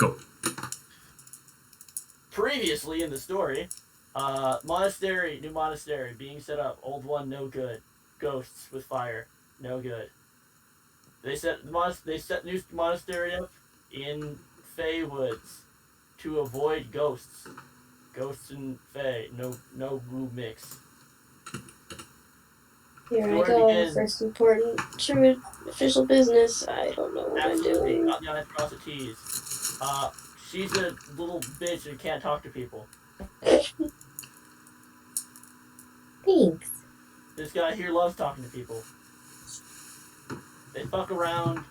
Go. Previously in the story, new monastery being set up. Old one, no good. Ghosts with fire, no good. They set new monastery up in Fey Woods to avoid ghosts. Ghosts and Fey, no blue mix. Here I go. First important official business. I don't know what I'm doing. Got the atrocities. She's a little bitch and can't talk to people. Thanks. This guy here loves talking to people. They fuck around,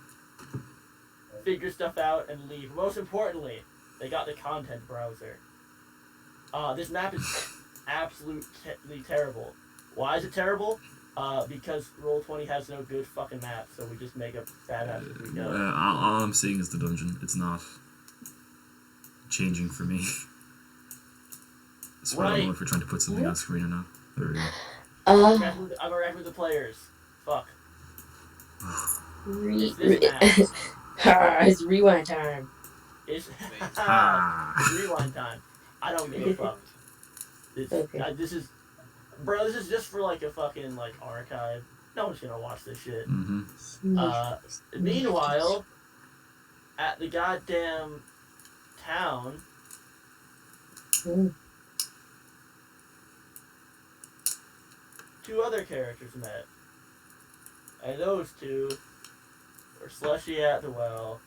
figure stuff out, and leave. Most importantly, they got the content browser. This map is absolutely terrible. Why is it terrible? Because Roll20 has no good fucking map, so we just make up bad maps as we go. All I'm seeing is the dungeon. It's not changing for me. So I don't know if we're trying to put something on screen or not. There we go. I'm alright with the players. Fuck. It's rewind time. It's rewind time. I don't give a fuck. This is just for like a fucking like archive. No one's gonna watch this shit. Meanwhile, at the goddamn town, two other characters met. And those two were Slushy at the well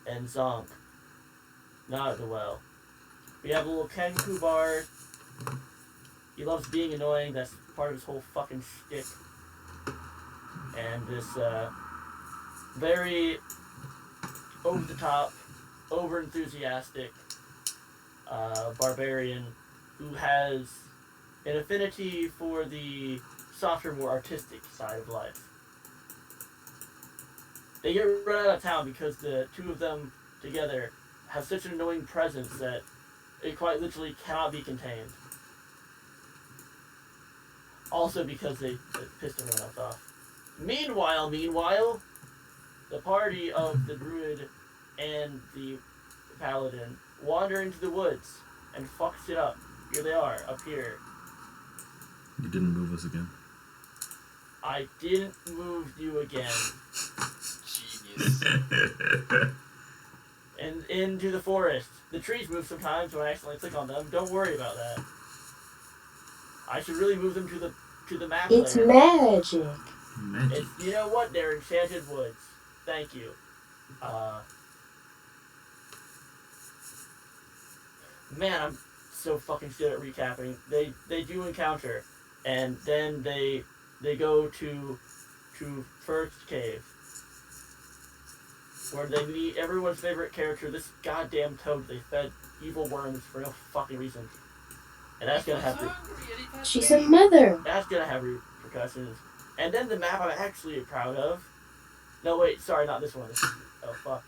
and Zonk not at the well. We have a little Kenku bar. He loves being annoying, that's part of his whole fucking shtick. And this very over the top, over enthusiastic barbarian who has an affinity for the softer, more artistic side of life. They get run out of town because the two of them together have such an annoying presence that it quite literally cannot be contained. Also because they pissed everyone else off. Meanwhile, the party of the druid and the paladin wander into the woods and fuck shit up. Here they are, up here. You didn't move us again. I didn't move you again. Genius. And into the forest. The trees move sometimes when I accidentally click on them. Don't worry about that. I should really move them to the map It's layer. magic. Magic. You know what? They're enchanted woods. Thank you. Man, I'm so fucking shit at recapping. They do encounter, and then they go to first cave, where they meet everyone's favorite character, this goddamn toad they fed evil worms for no fucking reason. And that's gonna have to... She's a mother. That's gonna have repercussions. And then the map I'm actually proud of... No, wait, sorry, not this one. Oh, fuck.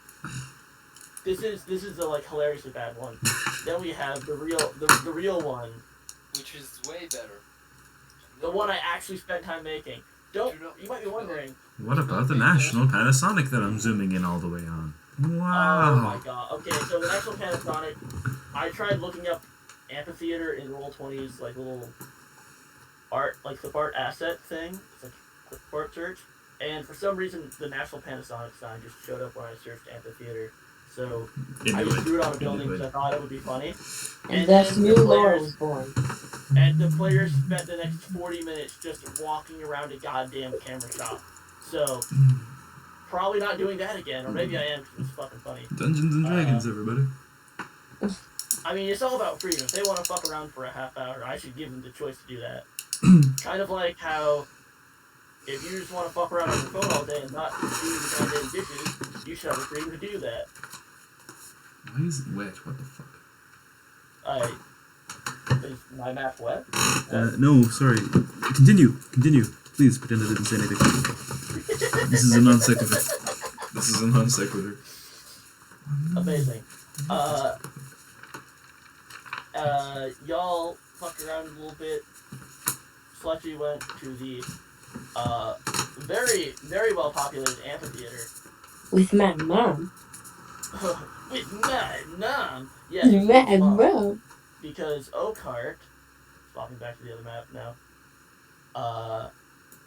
This is the, like, hilariously bad one. Then we have the real one. Which is way better. The one I actually spent time making. You might be wondering... What about the National Panasonic that I'm zooming in all the way on? Wow. Oh my god. Okay, so the National Panasonic, I tried looking up amphitheater in Roll20's like little art, like clip art asset thing. It's like clip art search. And for some reason, the National Panasonic sign just showed up when I searched amphitheater. So I just threw it on a building because I thought it would be funny. And thus new lore was born. And the players spent the next 40 minutes just walking around a goddamn camera shop. So, probably not doing that again, or maybe I am because it's fucking funny. Dungeons and Dragons, everybody. I mean, it's all about freedom. If they want to fuck around for a half hour, I should give them the choice to do that. Kind of like how, if you just want to fuck around on your phone all day and not do the goddamn dishes, you should have the freedom to do that. Why is it wet? What the fuck? Is my map wet? No, sorry. Continue. Please pretend I didn't say anything. This is a non sequitur. Amazing. Y'all fucked around a little bit. Slushy went to the very, very well populated amphitheater. With my mom. With my mom. Yeah, his Mad mom. bro. Because Oakheart, swapping back to the other map now.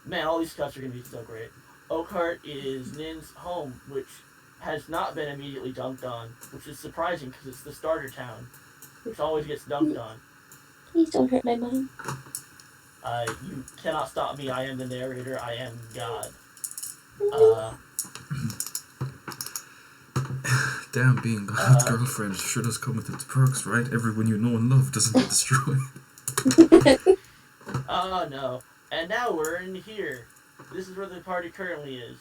Man, all these cuts are gonna be so great. Oakheart is Nin's home, which has not been immediately dunked on, which is surprising because it's the starter town, which always gets dunked on. Please don't hurt my mom. You cannot stop me. I am the narrator. I am God. Damn, being God's girlfriend sure does come with its perks, right? Everyone you know and love doesn't get destroyed. Oh no. And now we're in here. This is where the party currently is.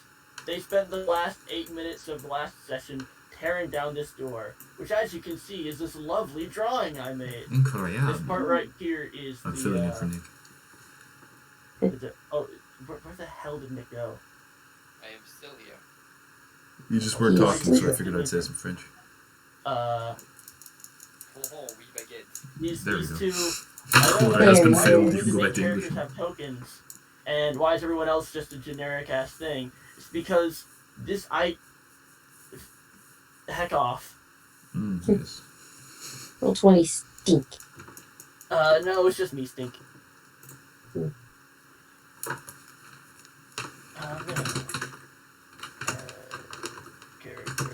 They spent the last 8 minutes of the last session tearing down this door, which, as you can see, is this lovely drawing I made. Incroyable. This part right here is I'm the. filling in for Nick. Where the hell did Nick go? I am still here. You just weren't Yes. talking, so I figured I'd say some French. Oh, we baguette. These There we these go. two. Cool, that has been why failed. do You can go the back to characters English. have tokens, and why is everyone else just a generic ass thing? It's because this heck off. Yes. Roll 20 stink. No, it's just me stink. Hmm. No. Character.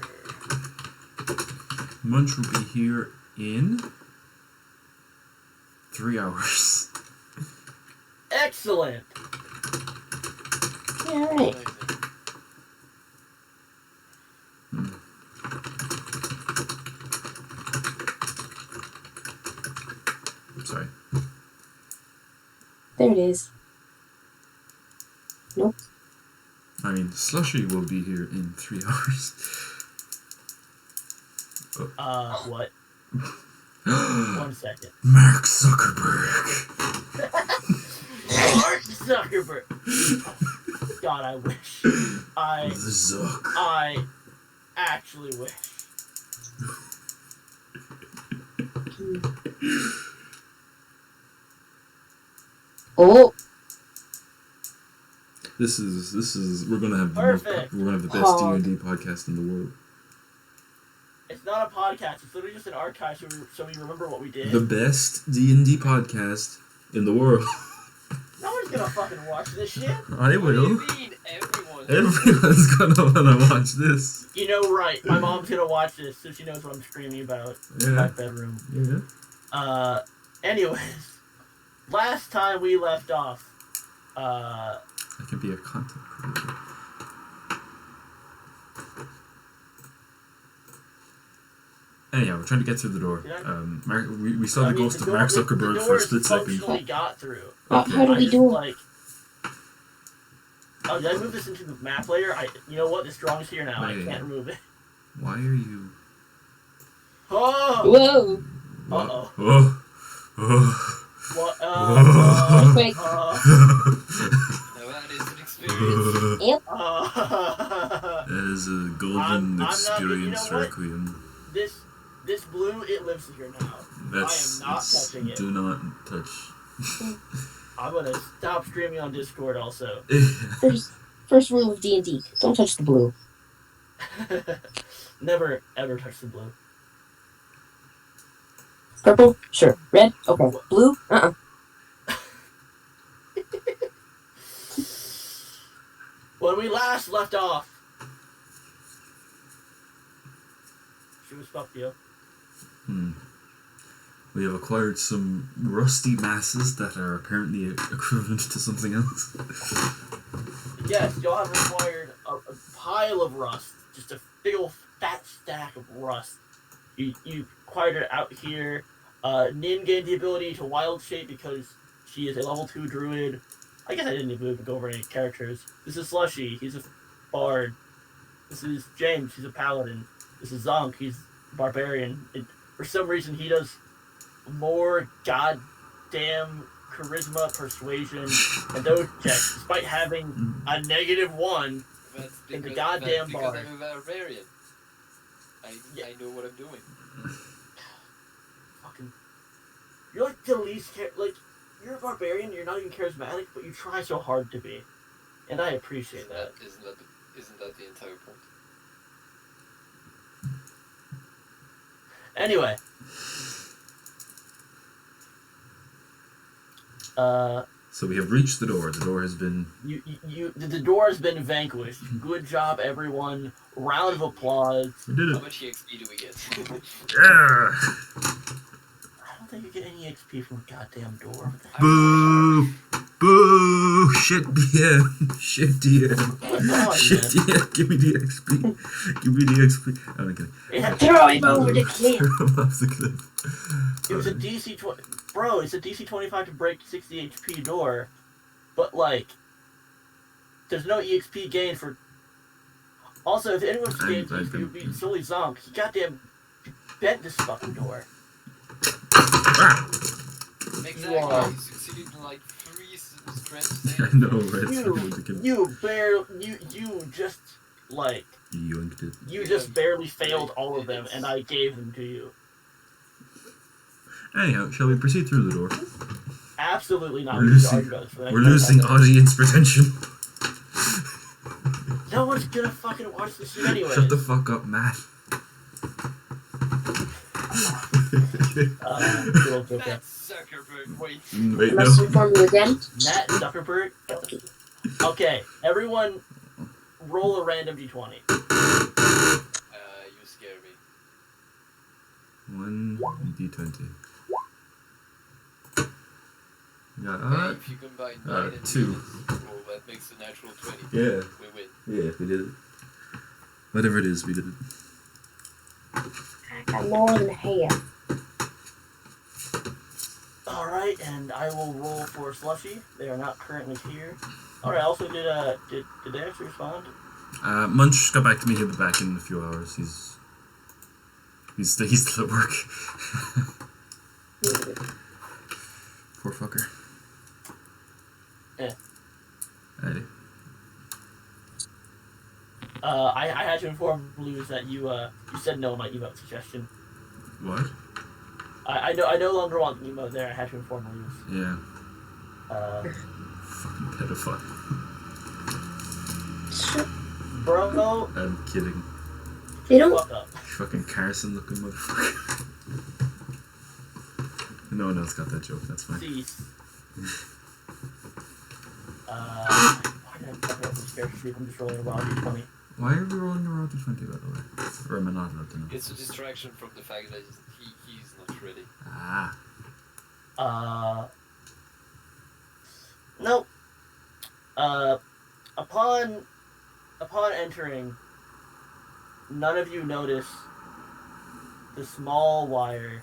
Munch will be here in 3 hours. Excellent. Yeah, alright. Amazing. I'm sorry. There it is. Nope. I mean, Slushy will be here in 3 hours. What? 1 second. Mark Zuckerberg. Mark Zuckerberg. God, I wish. The Zuck. I actually wish. Oh, This is we're gonna have Perfect. we're gonna have the best Hog. D&D podcast in the world. It's not a podcast. It's literally just an archive, so we remember what we did. The best D&D podcast in the world. No one's gonna fucking watch this shit. I What do will. you mean, everyone? Everyone's gonna wanna watch this. You know, right? My mom's gonna watch this, so she knows what I'm screaming about in my Yeah. bedroom. Yeah. Anyways, last time we left off, I can be a content creator. Anyhow, we're trying to get through the door. Yeah. We saw the ghost of Mark Zuckerberg for a split second. Functionally got through. how do I we just, do it? like. Oh, did I move this into the map layer? You know what? This drawing's here now. I Wait. can't remove it. Why are you? Oh! Whoa! Uh-oh. Oh. Oh. What? Quick. Now that is an experience. That is a golden I'm not- experience you know what? requiem. This blue, it lives here now. That's I am not touching it. Do not touch. I'm gonna stop streaming on Discord also. First rule of D&D: don't touch the blue. Never ever touch the blue. Purple, sure. Red, okay. Blue, When we last left off, she was fucked you. We have acquired some rusty masses that are apparently equivalent to something else. Yes, y'all have acquired a pile of rust. Just a big old fat stack of rust. You acquired it out here. Nin gained the ability to wild shape because she is a level 2 druid. I guess I didn't even go over any characters. This is Slushy, he's a bard. This is James, he's a paladin. This is Zonk, he's a barbarian. For some reason he does more goddamn charisma, persuasion, and those checks, despite having a -1. That's In the because, goddamn because bar. I'm a barbarian. I know what I'm doing. Fucking, you're like the least you're a barbarian. You're not even charismatic, but you try so hard to be, and I appreciate that. Isn't that the entire point? Anyway. So we have reached the door. The door has been. The door has been vanquished. Good job, everyone. Round of applause. We did How it. much EXP do we get? Yeah. I don't think you get any XP from a goddamn door. Boo! Boo! Shit DM! Shit DM! Oh, Shit man. DM! Give me the XP! Give me the XP! I'm not kidding. Yeah, Throw him over the cliff. I'm off the cliff. it was a DC 20. Bro, it's a DC 25 to break 60 HP door, but like, there's no EXP gain for. Also, if anyone gains EXP, it would be solely Zonk. He goddamn bent this fucking door. Ah! Exactly. Wow. He succeeded in like 3 strength I saves. know, right? You just like Yoinked it. you just barely failed all of them, and I gave them to you. Anyhow, shall we proceed through the door? Absolutely not. We're We can losing- argue about this for the next We're losing 25 minutes. audience retention. No one's gonna fucking watch this shit anyway. Shut the fuck up, Matt. Little joke. That Zuckerberg, wait. Wait, Must no. inform you again. Matt Zuckerberg. Okay, everyone, roll a random d20. You scare me. 1 D20. Yeah, Hey, if you combine 9 and 2. well, that makes a natural 20. Yeah. We win. Yeah, we did it. Whatever it is, we did it. I got more than half. Alright, and I will roll for Slushy. They are not currently here. Alright, also did they actually respond? Munch got back to me. He'll be back in a few hours. He's still at work. Poor fucker. Yeah. Hey. I had to inform Blues that you said no on my emote suggestion. What? I no longer want the emote there. I had to inform Blues. Yeah. Fucking Pedophile. Bro, I'm kidding. You don't. fuck up. Fucking Carson looking motherfucker. No one else got that joke. That's fine. Cease. Why did I fucking open spare sleep? I'm just rolling a raw d20. Why are we rolling around to 20, by the way? Or am I not allowed to know? It's a distraction from the fact that he's not ready. Ah. Nope. Upon entering, none of you notice the small wire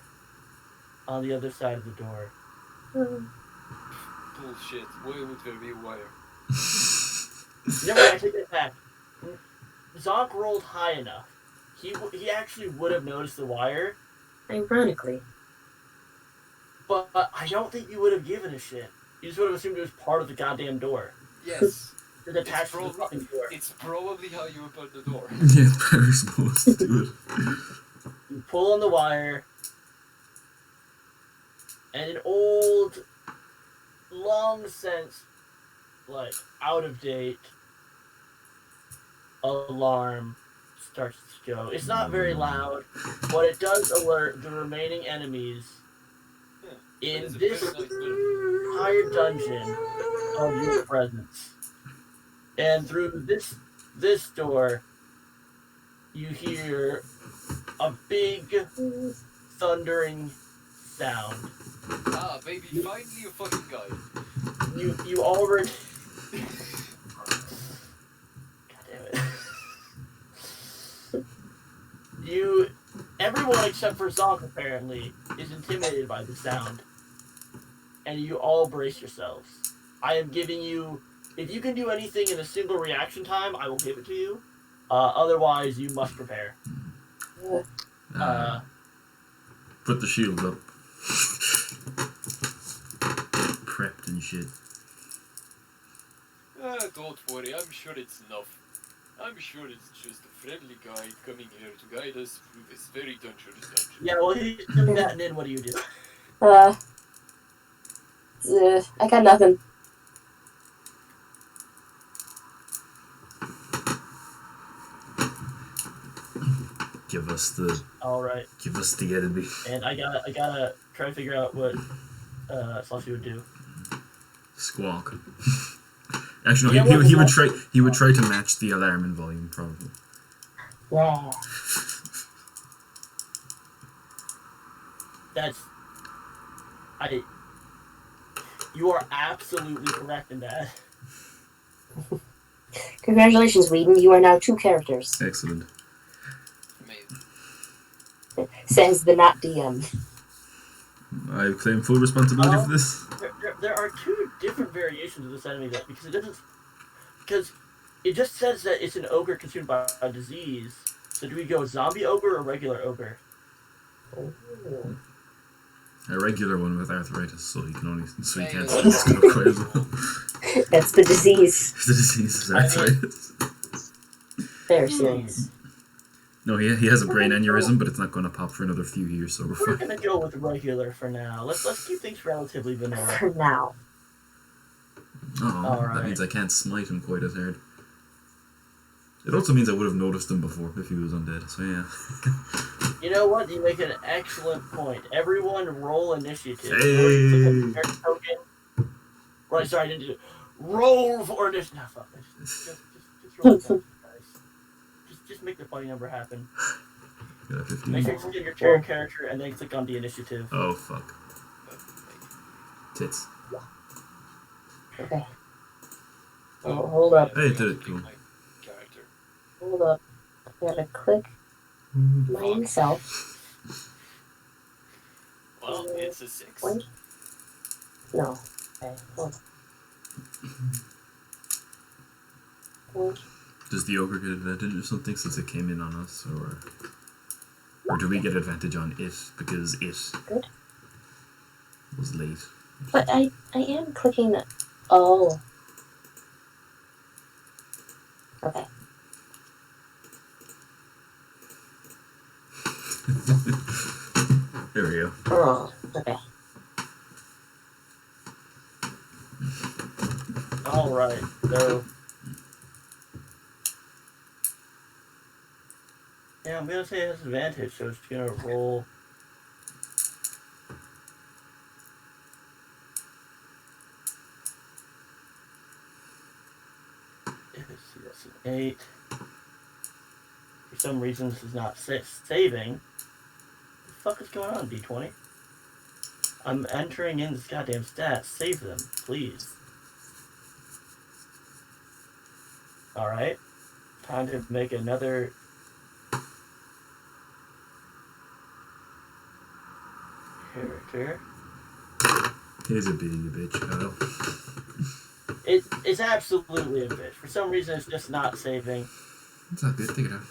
on the other side of the door. Bullshit. Why would there be a wire? You know what? I take it back. Zonk rolled high enough. He actually would have noticed the wire, Ironically. but I don't think you would have given a shit. You just would have assumed it was part of the goddamn door. Yes. It's attached to the fucking door. It's probably how you open the door. Yeah, very supposed to do it. You pull on the wire, and an old, long since, like, out of date alarm starts to go. It's not very loud, but it does alert the remaining enemies in It's a this very nice door. entire dungeon of your presence. And through this door, you hear a big thundering sound. Ah, baby, finally a fucking guy. You already. God damn it. Everyone except for Zonk apparently is intimidated by the sound. And you all brace yourselves. I am giving you, if you can do anything in a single reaction time, I will give it to you. Otherwise, you must prepare. Put the shield up. Prepped and shit. Don't worry, I'm sure it's enough. I'm sure it's just a friendly guide coming here to guide us through this very dangerous dungeon. Yeah, well, he's doing that, and then what do you do? I got nothing. Give us the enemy. And I gotta try to figure out what Slushy would do. Squawk. Actually, no, he would try. He would try to match the alarm in volume, probably. Yeah. You are absolutely correct in that. Congratulations, Whedon. You are now 2 characters. Excellent. Amazing. Says the not DM. I claim full responsibility for this. There are 2 different variations of this enemy that because it just says that it's an ogre consumed by a disease. So do we go zombie ogre or regular ogre? Oh. A regular one with arthritis, so he can't smoke quite as well. That's the disease. The disease is arthritis. Very serious. No, he has a brain aneurysm, but it's not going to pop for another few years, so we're We're fine. gonna go with regular for now. Let's keep things relatively vanilla. For now. Oh, that means I can't smite him quite as hard. It also means I would have noticed him before if he was undead, so yeah. You know what? You make an excellent point. Everyone roll initiative. Hey! Right, sorry, I didn't do it. Roll for initiative. No, fuck this. Just roll it down, guys. Just make the funny number happen. Yeah, 15. Make sure you get your turn character and then click on the initiative. Oh, fuck. Tits. Okay. Oh, hold up. Hey, did it, cool. Hold up. I gotta click myself. Well, it's a 6. Wait. No. Okay, hold on. Does the ogre get advantage or something since it came in on us, or do we get advantage on it because it was late? But I am clicking the... Oh. Okay. There we go. Oh, okay. Alright, so... Yeah, I'm gonna say it has advantage, so it's gonna roll... Let's see, that's an 8. For some reason this is not saving. What the fuck is going on, D20? I'm entering in this goddamn stats. Save them, please. Alright. Time to make another... character. He's being a bitch, Kyle. It's absolutely a bitch. For some reason it's just not saving. It's not good, take it out.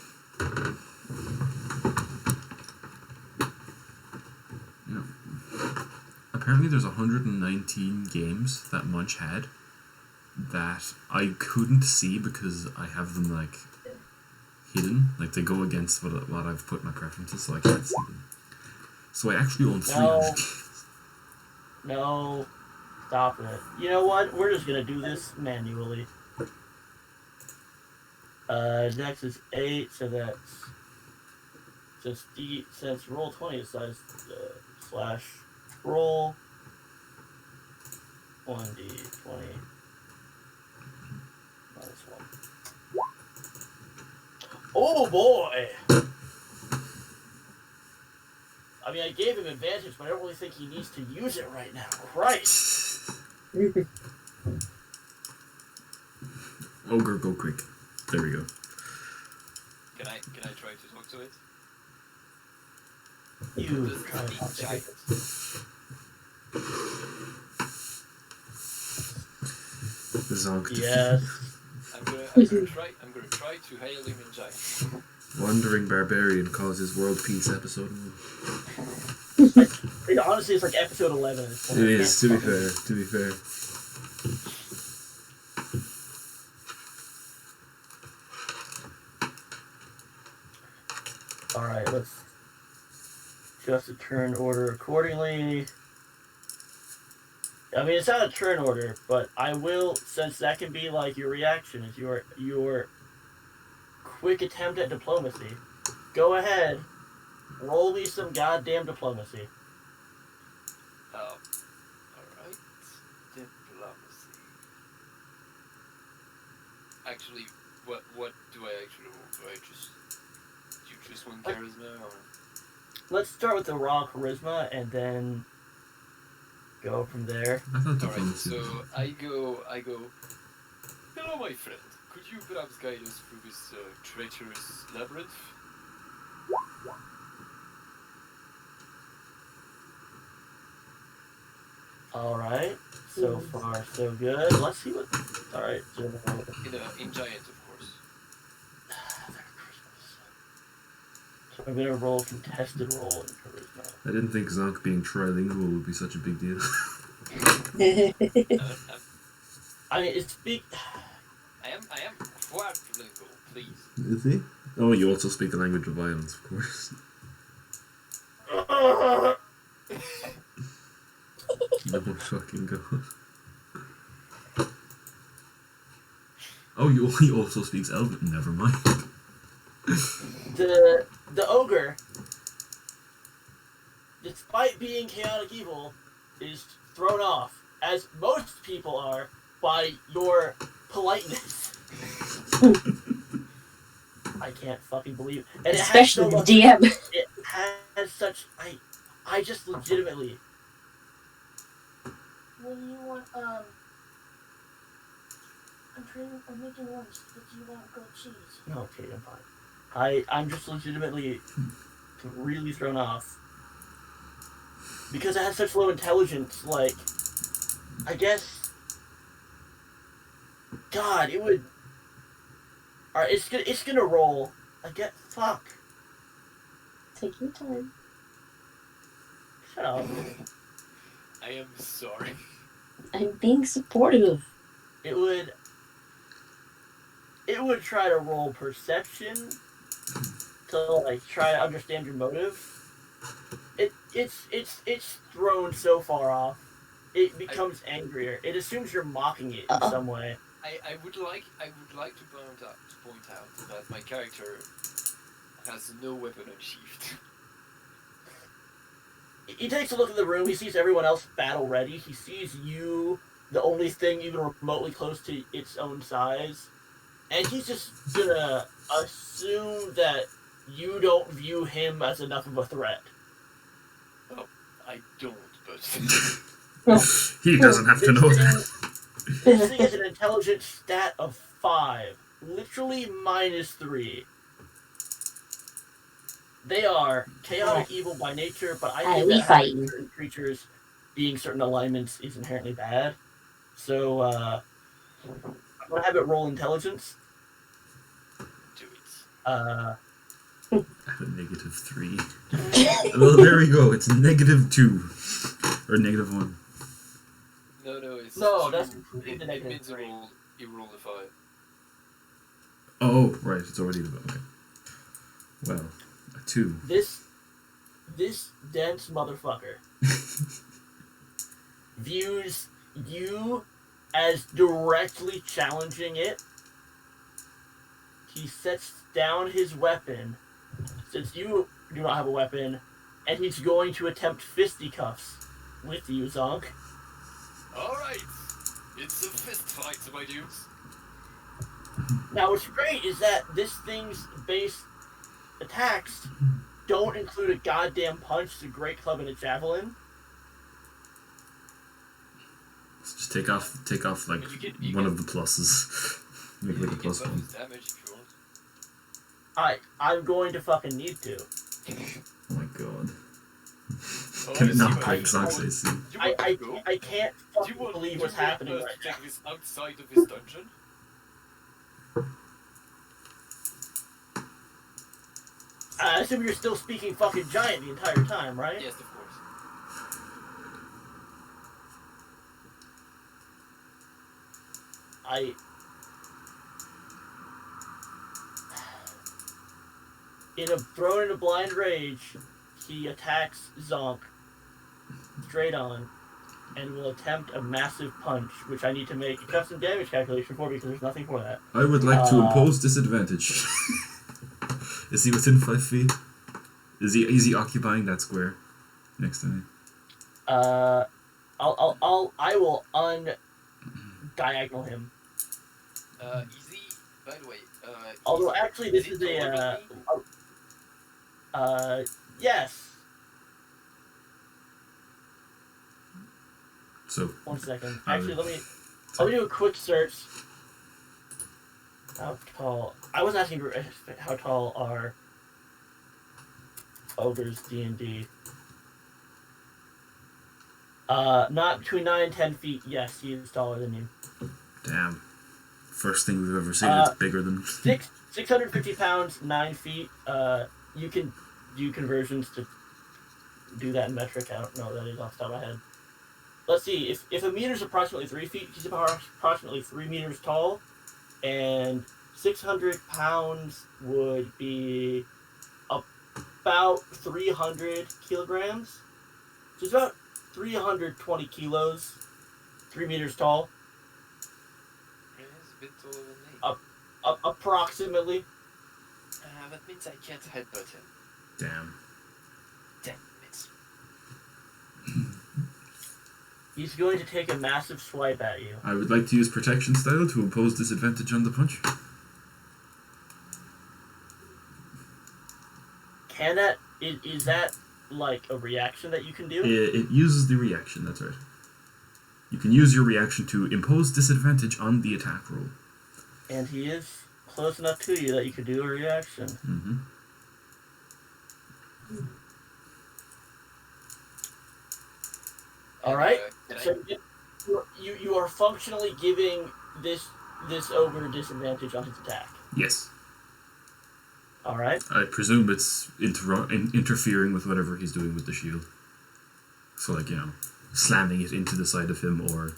Yeah. Apparently there's 119 games that Munch had that I couldn't see because I have them like hidden. Like they go against what I've put in my preferences, so I can't see them. So I actually own 300 games. No. Stop it. You know what? We're just gonna do this manually. Next is 8, so that's... Since roll 20 is size slash roll 1d20 minus 1. Oh boy! I mean, I gave him advantage, but I don't really think he needs to use it right now. Christ! Ogre, go quick. There we go. Can I try to talk to it? You Does try it to speak talk to giant? Zonk. Yes. I'm gonna try to hail him in giant. Wandering Barbarian causes world peace episode 1. Honestly, it's like episode 11 at this point. It is, to be fair. Alright, let's adjust the turn order accordingly. I mean, it's not a turn order, but I will, since that can be like your reaction, is your quick attempt at diplomacy. go ahead. Roll me some goddamn diplomacy. Alright. Diplomacy. Actually, what do I actually roll? Do you just want charisma or? Let's start with the raw charisma and then go from there. I thought Alright, diplomacy. so I go. Hello, my friend. Could you perhaps guide us through this treacherous labyrinth? Alright. So far, so good. Let's see what. Alright. In giant, of course. So I'm gonna roll contested roll in charisma. I didn't think Zonk being trilingual would be such a big deal. I mean, it's big. I am quadrilingual, please. Is he? Oh, you also speak the language of violence, of course. No fucking god. Oh, he also speaks Elven. Never mind. The ogre, despite being chaotic evil, is thrown off, as most people are, by your politeness. I can't fucking believe it. And Especially it the has DM. It has such. I just legitimately. What do you want, I'm making lunch, but do you want grilled cheese? No, okay, I'm fine. I'm just legitimately really thrown off. Because it has such low intelligence, like, I guess, God, it would, alright, it's gonna roll, fuck, Take your time. shut up. I am sorry. I'm being supportive. It would try to roll perception to, like, try to understand your motive. It's thrown so far off. It becomes angrier. It assumes you're mocking it in some way. I would like to point out that my character has no weapon unsheathed. He takes a look at the room. He sees everyone else battle ready. He sees you, the only thing even remotely close to its own size, and he's just gonna assume that you don't view him as enough of a threat. Well, I don't, but He doesn't have to know that. This thing is an intelligence stat of 5, literally -3. They are chaotic evil by nature, but I think that having certain creatures being certain alignments is inherently bad. So, I'm gonna have it roll intelligence. do it. I have a -3. Well, there we go. It's -2. Or -1. No, it's No, two. that's including the It negative means 3. you roll a 5. Oh, right. It's already okay. Well, a 2. This dense motherfucker views you as directly challenging it. He sets down his weapon, since you do not have a weapon, and he's going to attempt fisticuffs with you, Zonk. Alright! It's a fist fight, my dudes. Now, what's great is that this thing's base attacks don't include a goddamn punch, a great club, and a javelin. Let's just take off like You one can- of the pluses. Make like a You can plus buff 1. his damage if you want. I'm going to fucking need to. Oh my god. Oh, Can I it see not what break you- Zonk's AC? Do you want to go? I can't Do you fucking want believe what's happening us right to now. take this outside of his dungeon? I assume you're still speaking fucking giant the entire time, right? Yes, of course. Thrown in a blind rage, he attacks Zonk straight on and will attempt a massive punch, which I need to make a custom damage calculation for because there's nothing for that. I would like to impose disadvantage. Is he within 5 feet? Is he occupying that square next to me? I will undiagonal him. Is he? By the way, Although actually, this is taller than me? yes. So 1 second. Actually, let me do a quick search. How tall? I was asking how tall are ogres D&D. Not between 9 and 10 feet. Yes, he is taller than you. damn. First thing we've ever seen that's bigger than 650 pounds, 9 feet. You can do conversions to do that in metric. I don't know what that is off the top of my head. Let's see. If a meter is approximately 3 feet, he's approximately 3 meters tall, and 600 pounds would be about 300 kilograms. So it's about 320 kilos, 3 meters tall. He's a bit taller than me. Approximately. That means I can't headbutt him. damn. Damn it. He's going to take a massive swipe at you. I would like to use protection style to impose disadvantage on the punch. Can that is that like a reaction that you can do? It uses the reaction, that's right. You can use your reaction to impose disadvantage on the attack roll. And he is close enough to you that you could do a reaction. Mm-hmm. All right. Can So you are functionally giving this ogre disadvantage on his attack. Yes. All right. I presume it's interfering with whatever he's doing with the shield. So, like, slamming it into the side of him or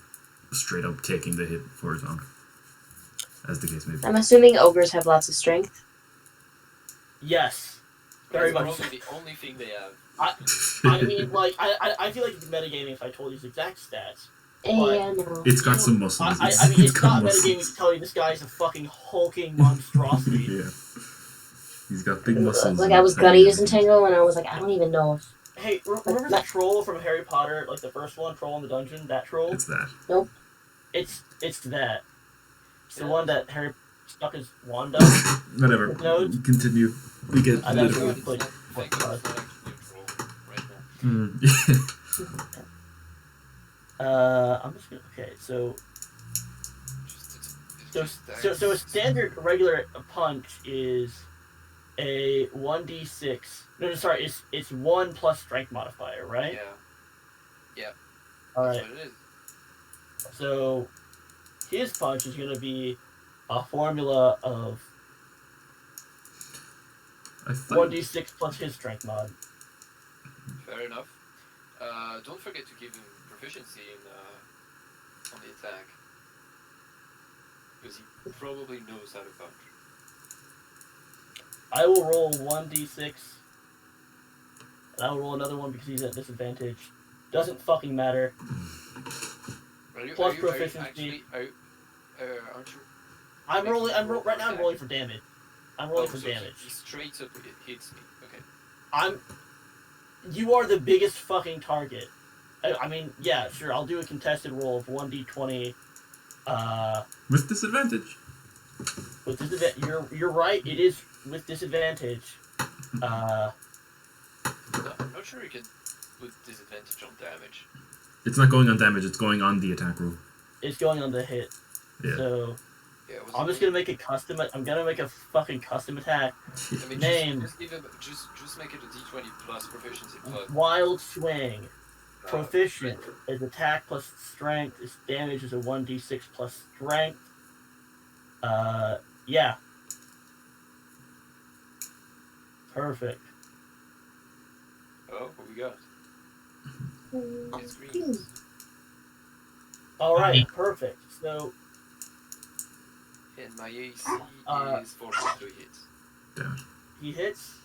straight up taking the hit for his own. As the case may be. I'm assuming ogres have lots of strength. Yes. Very That's much. probably the only thing they have. I mean, like, I feel like it's metagaming if I told you his exact stats. Yeah, no. It's got some muscles. I mean, it's got not metagaming to tell you this guy's a fucking hulking monstrosity. Yeah. He's got big muscles. Like, I was gonna use Entangle, and I was like, I don't even know if... Hey, remember the troll from Harry Potter, like the first one, Troll in the Dungeon? That troll? It's that. Nope. It's that. It's the one that Harry stuck his wand up. Whatever. Nodes? Continue. We get I political. don't know. Thank God it's not actually a troll right now. I'm just gonna. Okay, so Just a standard regular punch is a 1d6. No, sorry, it's 1 plus strength modifier, right? Yeah. All That's right. what it is. So his punch is gonna be a formula of I thought 1d6 plus his strength mod. Fair enough. Don't forget to give him proficiency on the attack. Because he probably knows how to punch. I will roll 1d6, and I will roll another one because he's at disadvantage. Doesn't fucking matter. Plus proficiency. Aren't you? I'm rolling for damage. I'm rolling for damage. He straight up hits me. Okay. You are the biggest fucking target. I mean, yeah, sure. I'll do a contested roll of 1d20. with disadvantage. With disadvantage. You're right. It is with disadvantage. No, I'm not sure you can put disadvantage on damage. It's not going on damage, it's going on the attack roll. It's going on the hit. Yeah. So Yeah, I'm just gonna make a custom. I'm gonna make a fucking custom attack. I mean, Name. Just give him. Just make it a d20 plus proficiency plus. Wild swing. Proficient is attack plus strength. Its damage is a 1d6 plus strength. Yeah. Perfect. Oh, what we got? It's green. All right. Perfect. So And my AC is 4 to hit. Damn. he hits.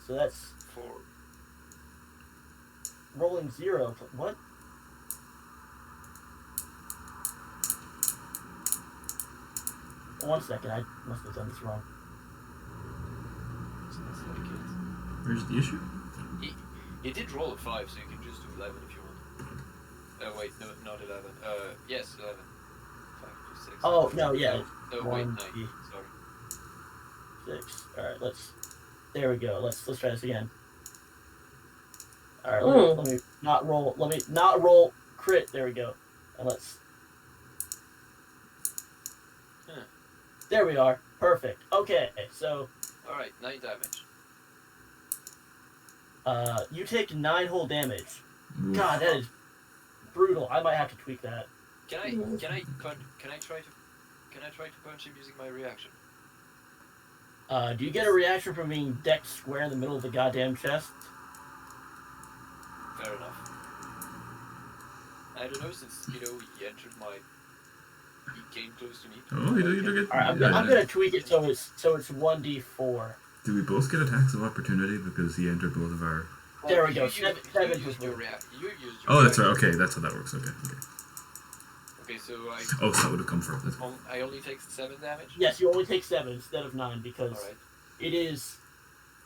So that's 4. rolling 0. What? One second. I must have done this wrong. Where's the issue? He did roll a 5, so you can just do 11 if you want. Wait, no, not 11. Yes, 11. 5 plus 6. Oh, no, yeah. No, wait, 9. Sorry. 6. Alright, there we go. Let's try this again. Alright, let me not roll crit. There we go. And let's... There we are. Perfect. Okay, so... Alright, 9 damage. You take 9 whole damage. Oof. God, that is brutal. I might have to tweak that. Can I try to punch him using my reaction? Do you get a reaction from being decked square in the middle of the goddamn chest? Fair enough. I don't know, since, he entered he came close to me. Oh, you do get... Alright, I'm gonna tweak it so it's 1d4. Do we both get attacks of opportunity because he entered both of our... There we go. You Seven used your Oh, that's right. Okay, that's how that works. Okay. Okay, so Oh, so that would have come first. I only take 7 damage? Yes, you only take 7 instead of 9 because Alright. it is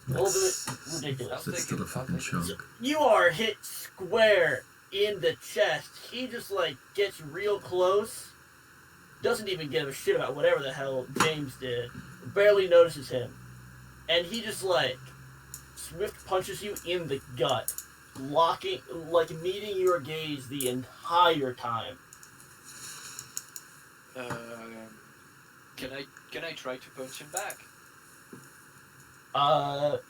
a little bit ridiculous. That's still a fucking chunk. You are hit square in the chest. He just, gets real close. Doesn't even give a shit about whatever the hell James did. Barely notices him. And he just, swift punches you in the gut. Meeting your gaze the entire time. Can I try to punch him back? I'll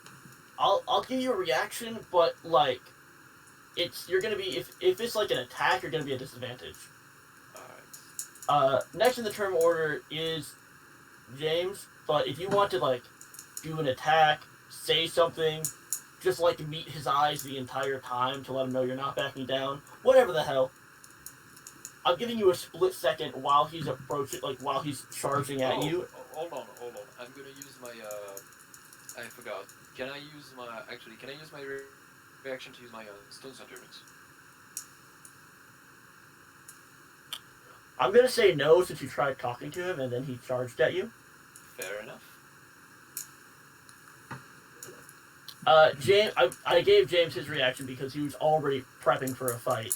give you a reaction, but you're gonna be if it's an attack, you're gonna be at a disadvantage. Alright. Next in the term order is James, but if you want to do an attack, say something, just meet his eyes the entire time to let him know you're not backing down, whatever the hell. I'm giving you a split second while he's approaching, while he's charging at you. Hold on. I'm gonna use my, I forgot. Can I use my reaction to use my, stone endurance? I'm gonna say no since you tried talking to him and then he charged at you. Fair enough. James, I gave James his reaction because he was already prepping for a fight.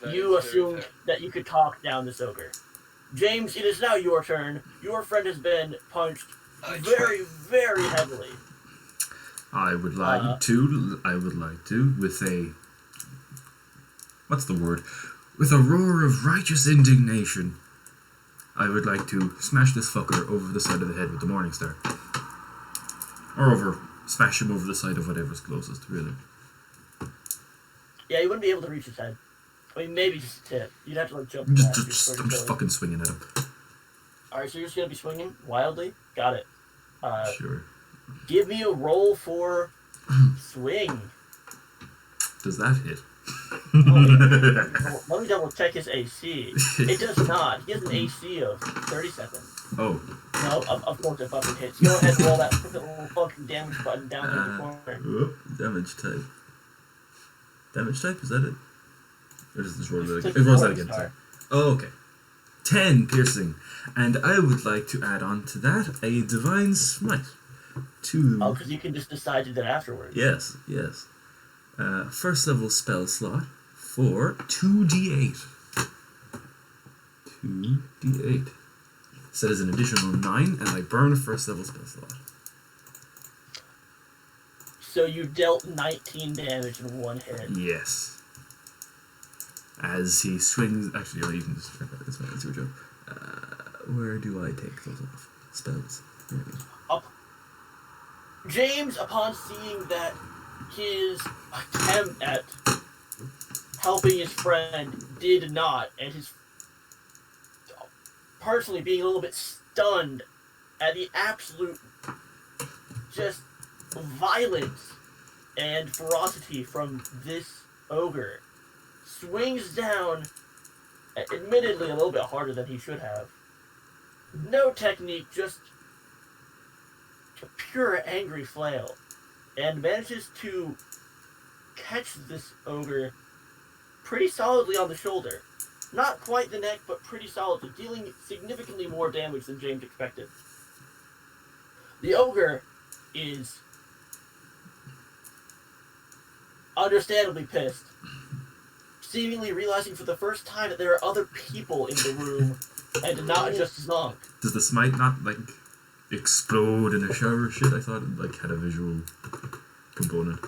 You assumed that you could talk down this ogre. James, it is now your turn. Your friend has been punched very, very heavily. I would like to, with a... What's the word? With a roar of righteous indignation, I would like to smash this fucker over the side of the head with the Morning Star. Or smash him over the side of whatever's closest, really. Yeah, you wouldn't be able to reach his head. I mean, maybe just a tip. You'd have to jump. I'm just fucking swinging at him. Alright, so you're just gonna be swinging wildly? Got it. Sure. Give me a roll for swing. Does that hit? Let me double check his AC. It does not. He has an AC of 37. Oh. No, of course it fucking hits. Go ahead and roll that little fucking damage button down in the corner. Whoop, damage type. Damage type, is that it? Or does this roll that again? It rolls that again, sorry. Oh, okay. 10 piercing. And I would like to add on to that a divine smite. Oh, because you can just decide to do that afterwards. Yes. First level spell slot for 2d8. 2d8. So that is an additional 9, and I burn a first level spell slot. So you dealt 19 damage in one hit. Yes. As he swings... Actually, no, you can just check that. It's your job. Where do I take those off? Spells. There we go. James, upon seeing that his attempt at helping his friend did not, and his personally being a little bit stunned at the absolute just violence and ferocity from this ogre, swings down, admittedly a little bit harder than he should have. No technique, just a pure angry flail, and manages to catch this ogre pretty solidly on the shoulder. Not quite the neck, but pretty solidly, dealing significantly more damage than James expected. The ogre is understandably pissed. Seemingly realizing for the first time that there are other people in the room and not just Zonk. Does the smite not, like, explode in a shower of shit? I thought it, like, had a visual component.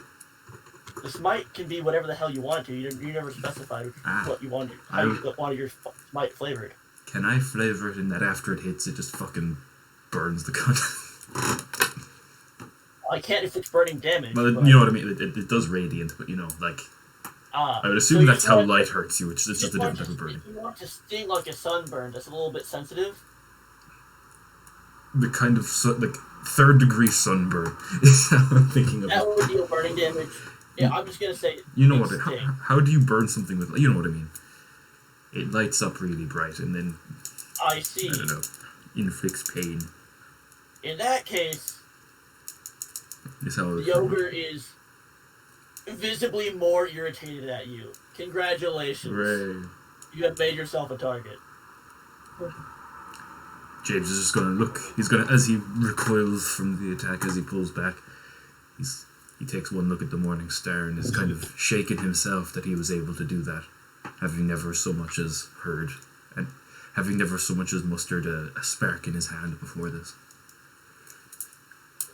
The smite can be whatever the hell you want to. You never specified what you wanted, how you wanted your smite flavored. Can I flavor it in that after it hits, it just fucking burns the cunt? I can't if it's burning damage. Well, but... you know what I mean. It does radiant, but you know, like, I would assume that's how light hurts you. It's just a different type of burning. If you want to sting like a sunburn, that's a little bit sensitive. The kind of like 3rd degree sunburn is how I'm thinking of. That would deal burning damage. Yeah, I'm just gonna say. You know what? How do you burn something with? You know what I mean. It lights up really bright, and then I see. I don't know, inflicts pain. In that case, The ogre is visibly more irritated at you. Congratulations. Hooray. You have made yourself a target. James is just gonna look. He's gonna, as he recoils from the attack, as he pulls back, he takes one look at the morning star and is kind of shaken himself that he was able to do that, having never so much as heard, and having never so much as mustered a spark in his hand before this.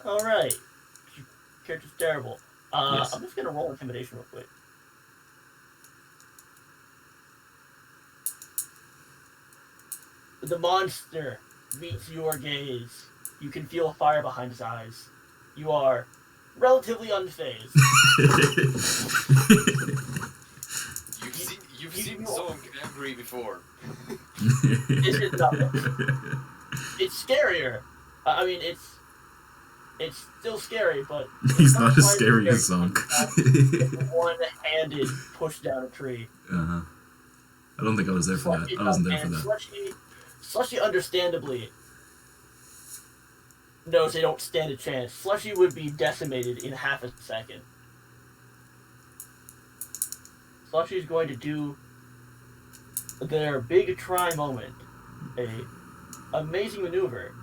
Alright. Your character's terrible. Yes. I'm just gonna roll intimidation real quick. The monster meets your gaze. You can feel fire behind his eyes. You are relatively unfazed. You've seen Zonk angry before. This is nothing. It's scarier. I mean, it's still scary, but He's not as scary as Zonk. One-handed push down a tree. I don't think I was there for that. I wasn't there for that. Slushy understandably knows they don't stand a chance. Slushy would be decimated in half a second. Slushy's going to do their big try moment. A amazing maneuver.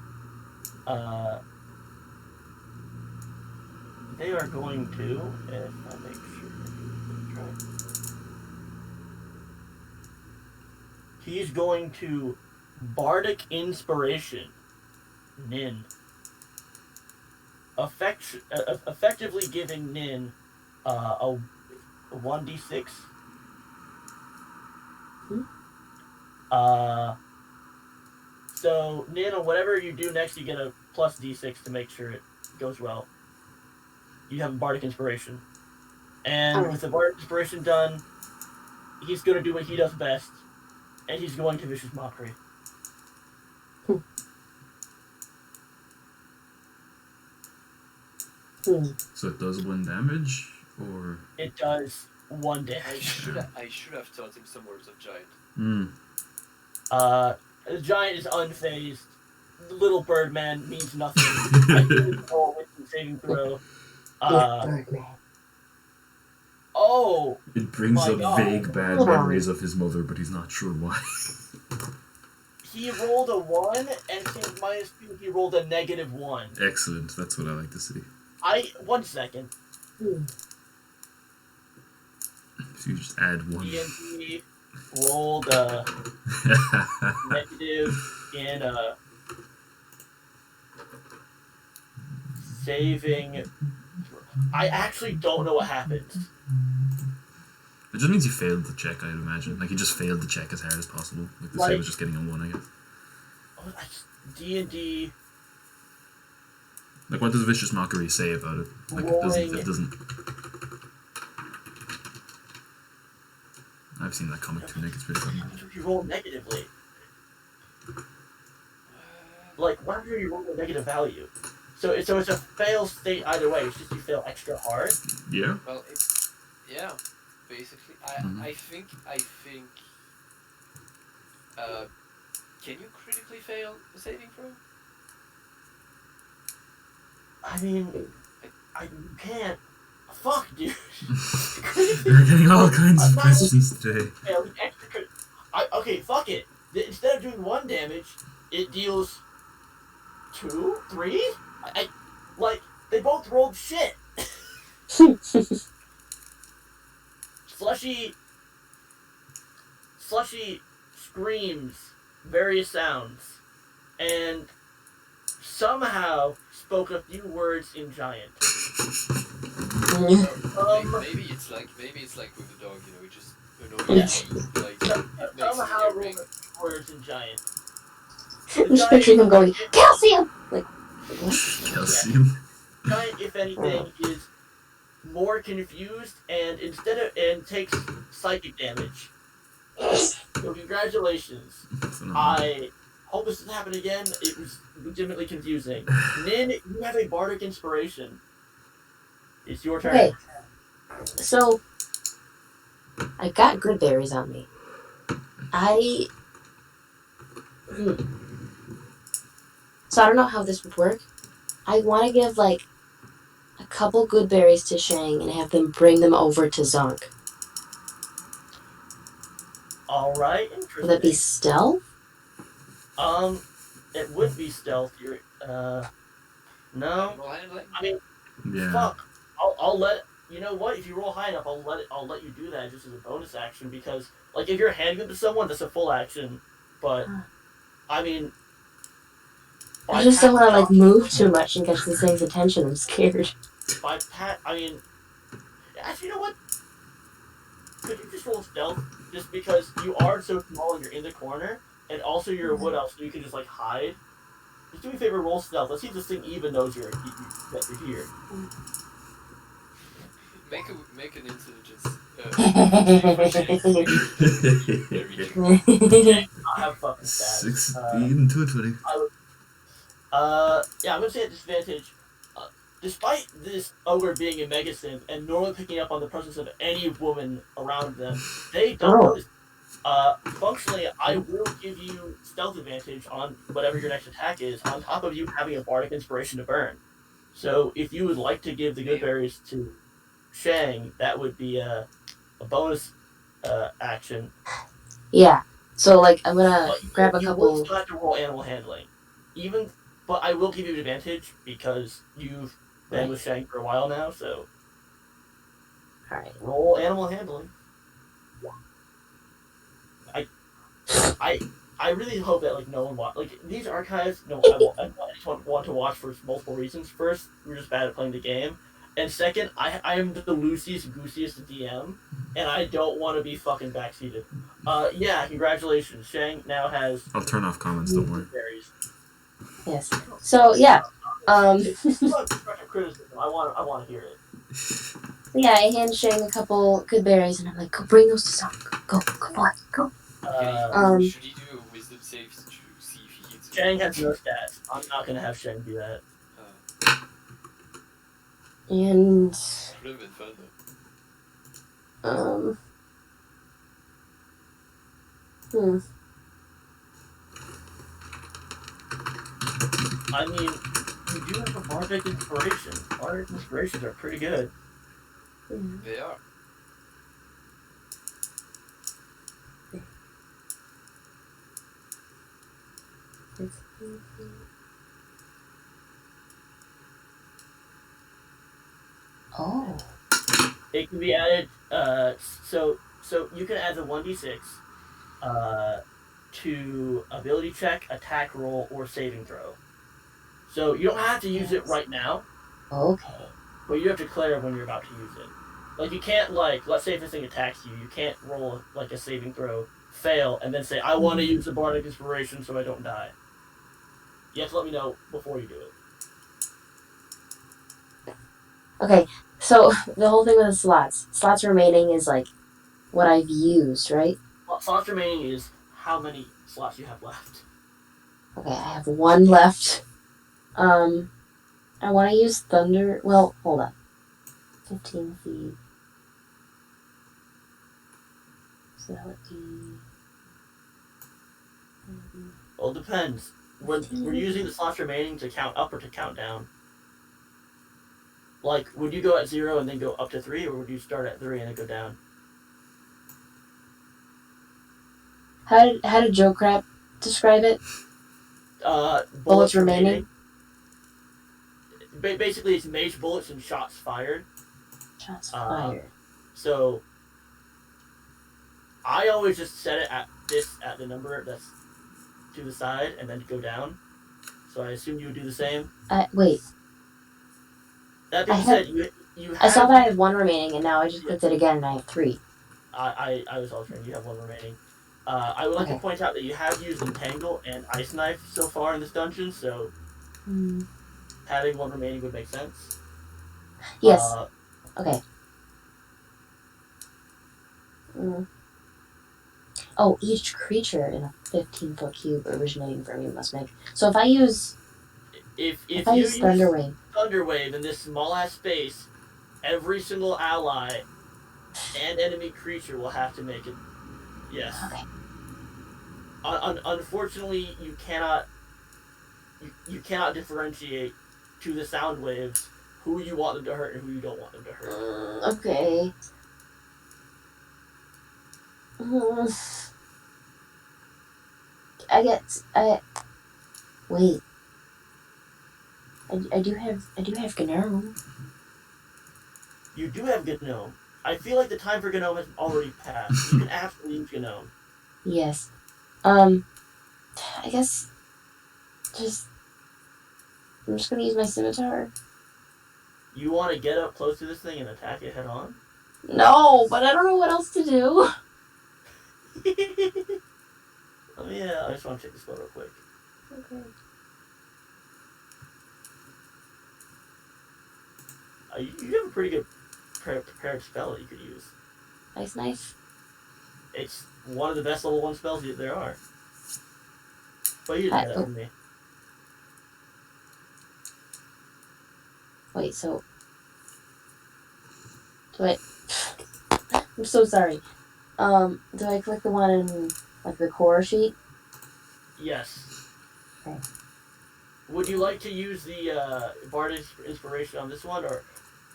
They are going to, if I make sure I try. He's going to Bardic Inspiration, Nin. Effectively giving Nin a 1d6. So, Nin, on whatever you do next, you get a plus d6 to make sure it goes well. You have a Bardic Inspiration. And with the Bardic Inspiration done, he's going to do what he does best, and he's going to Vicious Mockery. So it does 1 damage, or it does 1 damage. I should have taught him some words of giant. The giant is unfazed. The little Birdman means nothing. I didn't roll with the saving throw. Oh! It brings up God. vague bad memories of his mother, but he's not sure why. He rolled a 1, and since -2, he rolled a -1. Excellent. That's what I like to see. 1 second. So you just add 1. DnD rolled a negative in a saving. I actually don't know what happens. It just means you failed the check, I'd imagine. Like, you just failed the check as hard as possible. Like, the save was just getting a 1, I guess. D&D... Like, what does Vicious Mockery say about it? Like, it doesn't... I've seen that comic too, Nick. It's pretty funny. You roll negatively. Like, why do you roll a negative value? So it's a fail state either way. It's just you fail extra hard. Yeah? Well, yeah, basically. I think, can you critically fail the saving throw? I mean, I can't. Fuck, dude. You're getting all kinds of questions today. Okay, fuck it. Instead of doing 1 damage, it deals 2, 3? Like, they both rolled shit. Slushy screams various sounds, and somehow spoke a few words in Giant. Maybe it's like with the dog, you know, it just annoys you, like it makes Somehow it wrote ring. a few words in Giant. I'm just picturing him going, calcium! Like, what? Calcium. Giant, if anything, is more confused and takes psychic damage. So congratulations. I hope this doesn't happen again. It was legitimately confusing. Nin, you have a bardic inspiration. It's your turn. Okay. So, I got good berries on me. So I don't know how this would work. I want to give, like, a couple good berries to Shang and have them bring them over to Zonk. Alright, interesting. Would that be stealth? It would be stealth. No. Animal handling? I mean, Yeah. fuck. I'll let you know what. If you roll high enough, I'll let you do that just as a bonus action because, like, if you're handing them to someone, that's a full action. But I mean, I just don't want to, like, move too much and catch this thing's attention. I'm scared. I mean, actually, you know what? Could you just roll stealth? Just because you are so small and you're in the corner, and also you're a wood elf, so you can just, like, hide. Just do me a favor, roll stealth. Let's see if this thing even knows that you're here. Make an intelligence. I have fucking stats. 16 to a 20. Yeah, I'm gonna say at disadvantage. Despite this ogre being a megasynth and normally picking up on the presence of any woman around them, they don't notice. Functionally, I will give you stealth advantage on whatever your next attack is, on top of you having a bardic inspiration to burn. So, if you would like to give the good berries to Shang, that would be a bonus action. Yeah. So, like, I'm gonna grab a You couple. will still have to roll animal handling, but I will give you advantage because you've been with Shang for a while now. So, Alright. roll animal handling. I really hope that, like, no one these archives. No, I just want to watch for multiple reasons. First, we're just bad at playing the game, and second, I am the loosiest, goosiest DM, and I don't want to be fucking backseated. Yeah, congratulations, Shang now has. I'll turn off comments, don't worry. Berries. Yes. So, yeah. It's not constructive criticism. I want to hear it. Yeah, I hand Shang a couple good berries, and I'm like, go bring those to Zonk. Go, come on, go. Should he do a wisdom save to see if he hits? Shang has no stats. I'm not gonna have Shang do that. And Would have been fun though. I mean, you do have a bardic inspiration. Bardic inspirations are pretty good. They are. Oh. It can be added. So you can add the 1d6 to ability check, attack roll, or saving throw. So you don't have to use it right now. Okay. But you have to declare when you're about to use it. Like, you can't, like, let's say if this thing attacks you, you can't roll, like, a saving throw, fail, and then say, I want to use the bardic inspiration so I don't die. You have to let me know before you do it. Okay, so the whole thing with the slots remaining is, like, what I've used, right? Well, slots remaining is how many slots you have left. Okay, I have one left. I want to use thunder. Well, hold on. 15 feet. So that would be. Well, it depends. We're using the slots remaining to count up or to count down. Like, would you go at 0 and then go up to 3, or would you start at 3 and then go down? How did Joe Crap describe it? Bullets remaining? Basically, it's mage bullets and shots fired. Shots fired. So, I always just set it at the number that's to the side and then go down. So I assume you would do the same. Wait. That being said, you have. I saw that I have 1 remaining, and now I just Yeah. clicked it again, and I have 3. I was altering. You have 1 remaining. I would like to point out that you have used Entangle and Ice Knife so far in this dungeon, so having 1 remaining would make sense. Yes. Okay. Oh, each creature in a 15-foot cube originating from you must make. So if I use. If I you use use Thunder Wave in this small ass space, every single ally and enemy creature will have to make it. Yes. Okay. Unfortunately, you cannot. You cannot differentiate to the sound waves who you want them to hurt and who you don't want them to hurt. Okay. Wait. I do have Gnome. You do have Gnome. I feel like the time for Gnome has already passed. You can absolutely use Gnome. Yes. I guess I'm just gonna use my scimitar. You want to get up close to this thing and attack it head on? No, but I don't know what else to do. Yeah, I just want to check the spell real quick. Okay. You have a pretty good prepared spell that you could use. Ice Knife. It's one of the best level 1 spells there are. But you didn't get that from me. Wait, so... Do I... I'm so sorry. Do I click the one in, like, the core sheet? Yes. Okay. Would you like to use the Bard Inspiration on this one, or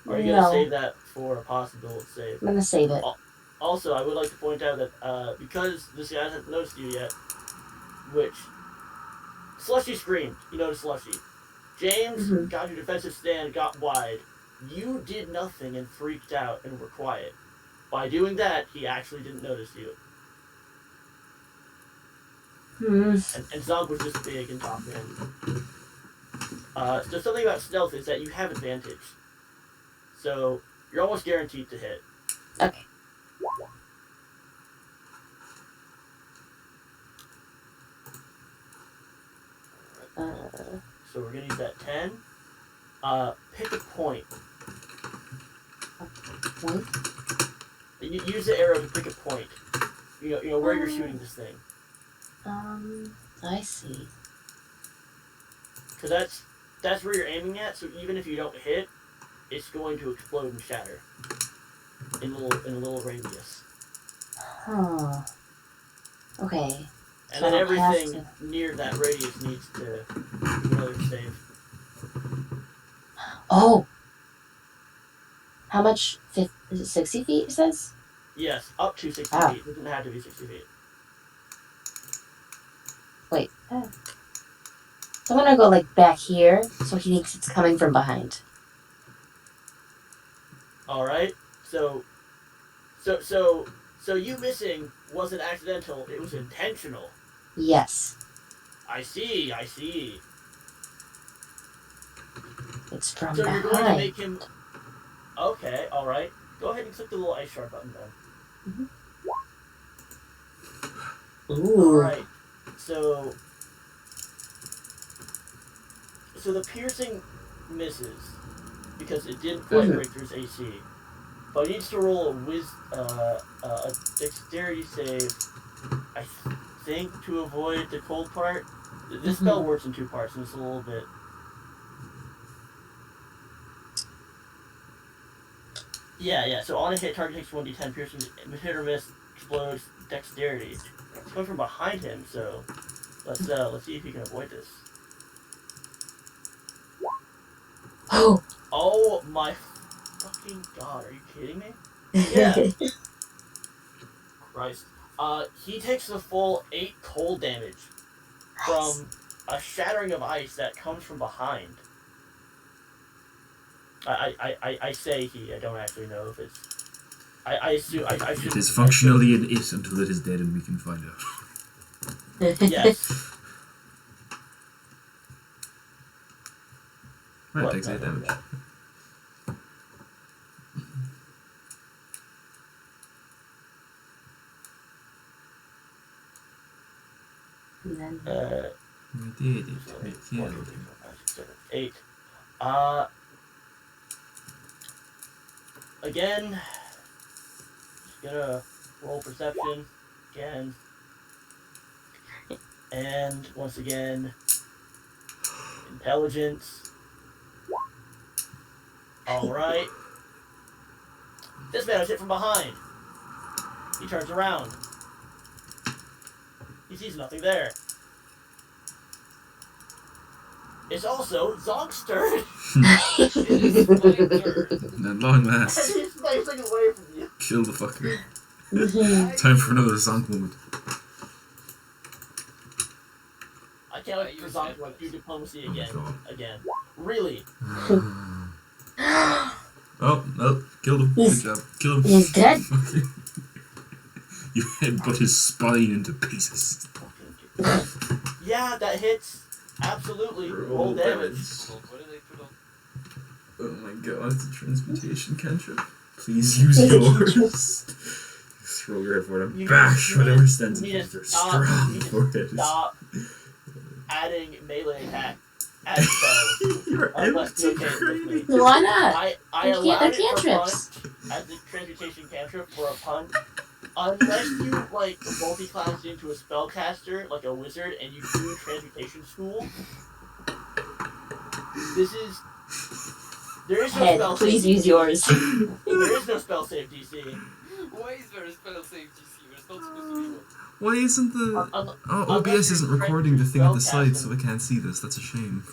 are you going to save that for a possible save? I'm going to save it. Also, I would like to point out that because this guy hasn't noticed you yet, which... Slushy screamed. You noticed Slushy. James got your defensive stand, got wide. You did nothing and freaked out and were quiet. By doing that, he actually didn't notice you. And Zog was just big and talked to him. So something about stealth is that you have advantage. So you're almost guaranteed to hit. Okay. So we're gonna use that 10. Pick a point. Point? You use the arrow to pick a point. You know where you're shooting this thing. I see. Because that's where you're aiming at. So even if you don't hit, it's going to explode and shatter in a little radius. Huh. Okay. And then everything near that radius needs to do another save. Oh! How much? Is it 60 feet, it says? Yes, up to 60 feet. It doesn't have to be 60 feet. Wait. So I'm gonna go, like, back here, so he thinks it's coming from behind. Alright, so you missing wasn't accidental, it was intentional. Yes. I see. It's from so behind. You're going to make him... Okay, alright. Go ahead and click the little ice shard button then. Ooh. Alright, so the piercing misses because it didn't quite break through his AC. But he needs to roll a dexterity save, I think, to avoid the cold part. This spell works in 2 parts, and it's a little bit... Yeah, so on a hit, target takes 1d10 piercing, hit or miss, explodes, dexterity. It's coming from behind him, so let's see if he can avoid this. Oh my fucking god, are you kidding me? Yeah. Christ. He takes the full 8 cold damage from a shattering of ice that comes from behind. I say he, I don't actually know if it's... I assume I should. It is functionally an it until it is dead and we can find out. Yes. Right, What? it takes 8 damage. And then We did it. We killed him. 8. Again, just gonna roll perception again, and once again, intelligence. All right. This man is hit from behind. He turns around. He sees nothing there. It's also Zonk's turn. It is my turn. And long And last, he's facing away from you. kill the fucker. Mhm. Time for another Zonk moment. I can't wait for Zonk to like do diplomacy again. God. Again. Really? Oh, no, killed him. Good He's- job. Kill him. He's dead. You headbutt his spine into pieces. Yeah, that hits. Absolutely. Roll Roll damage. Hold on, what did I put on? Oh my god, it's a transmutation cantrip. Please use It's a yours. Throw your head for him. You Bash need- whatever stands you in need front of their to stop. You strong need to forehead. Stop adding melee attack as spells. You're Unless empty, you're okay with me. crazy. Why not? I They're allowed it for cantrips. punch as the transmutation cantrip for a punch. Unless you like multi-class into a spellcaster like a wizard and you do transmutation school. There is no Head, spell please save. use yours. There is no spell save DC. Why is there a spell save DC? There's not supposed to be one. Why isn't the... Un- Oh, unless OBS isn't you're recording the thing at the side, so spellcasting. I can't see this. That's a shame.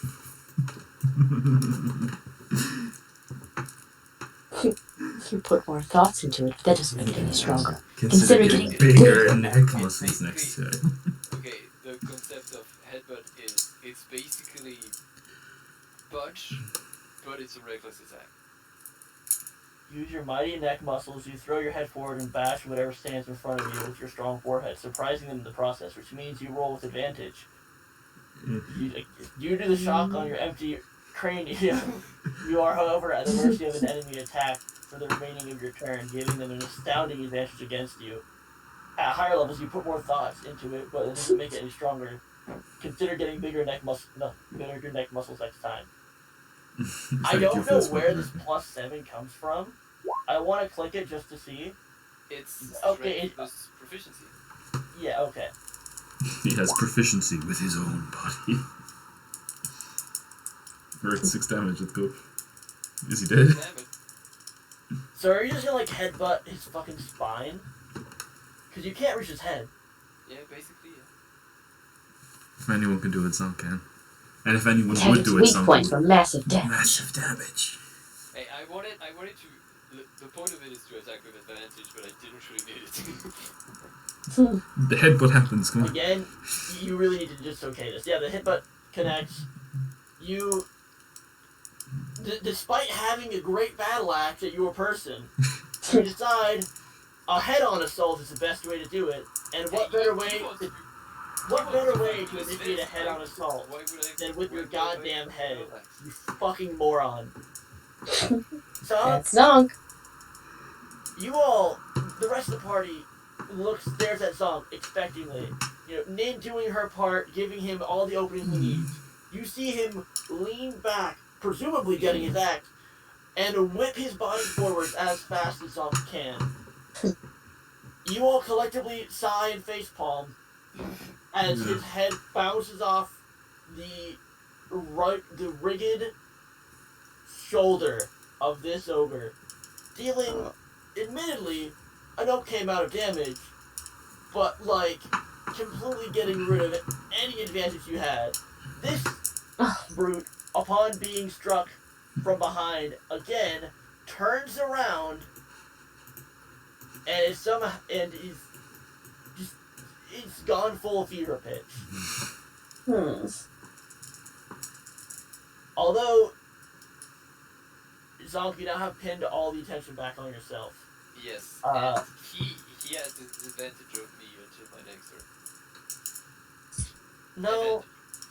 You put more thoughts into it, but that doesn't make it any stronger. Consider Consider getting getting bigger neck It's muscles next to it. Okay, the concept of headbutt is it's basically punch, but it's a reckless attack. Use your mighty neck muscles. You throw your head forward and bash whatever stands in front of you with your strong forehead, surprising them in the process, which means you roll with advantage. Due to the shock on your empty cranium, you are, however, at the mercy of an enemy attack for the remaining of your turn, giving them an astounding advantage against you. At higher levels, you put more thoughts into it, but it doesn't make it any stronger. Consider getting bigger neck muscles next time. I don't know where this +7 comes from. I want to click it just to see. It's Okay, strength plus proficiency. Yeah, okay. He has proficiency with his own body. We're at 6 damage, let's go. Is he dead? Damage. So are you just gonna like headbutt his fucking spine? Because you can't reach his head. Yeah, basically, yeah. If anyone can do it, Zonk can. And if anyone Attack would its do it, weak Zonk point would. for massive damage. Massive damage. Hey, I wanted to. The point of it is to attack with advantage, but I didn't really need it. The headbutt happens, come on. Again, you really need to just okay this. Yeah, the headbutt connects. You, despite having a great battle axe at your person, you decide a head-on assault is the best way to do it. And what better way to initiate a head-on assault Why would I? than with your why would I goddamn use head? spell axe? You fucking moron. So That's Zonk. you all, the rest of the party, stares at Zonk expectingly. You know, Nin doing her part, giving him all the openings he needs. You see him lean back, presumably getting his axe, and whip his body forwards as fast as Zonk can. You all collectively sigh and facepalm as his head bounces off the rigged shoulder of this ogre, dealing, admittedly, an okay amount of damage, but, like, completely getting rid of any advantage you had. This brute, upon being struck from behind, again, turns around and is he's gone full fever pitch. Although, Zonk, you now have pinned all the attention back on yourself. Yes, Uh, and he has the disadvantage of me until my next turn. no, Advantage.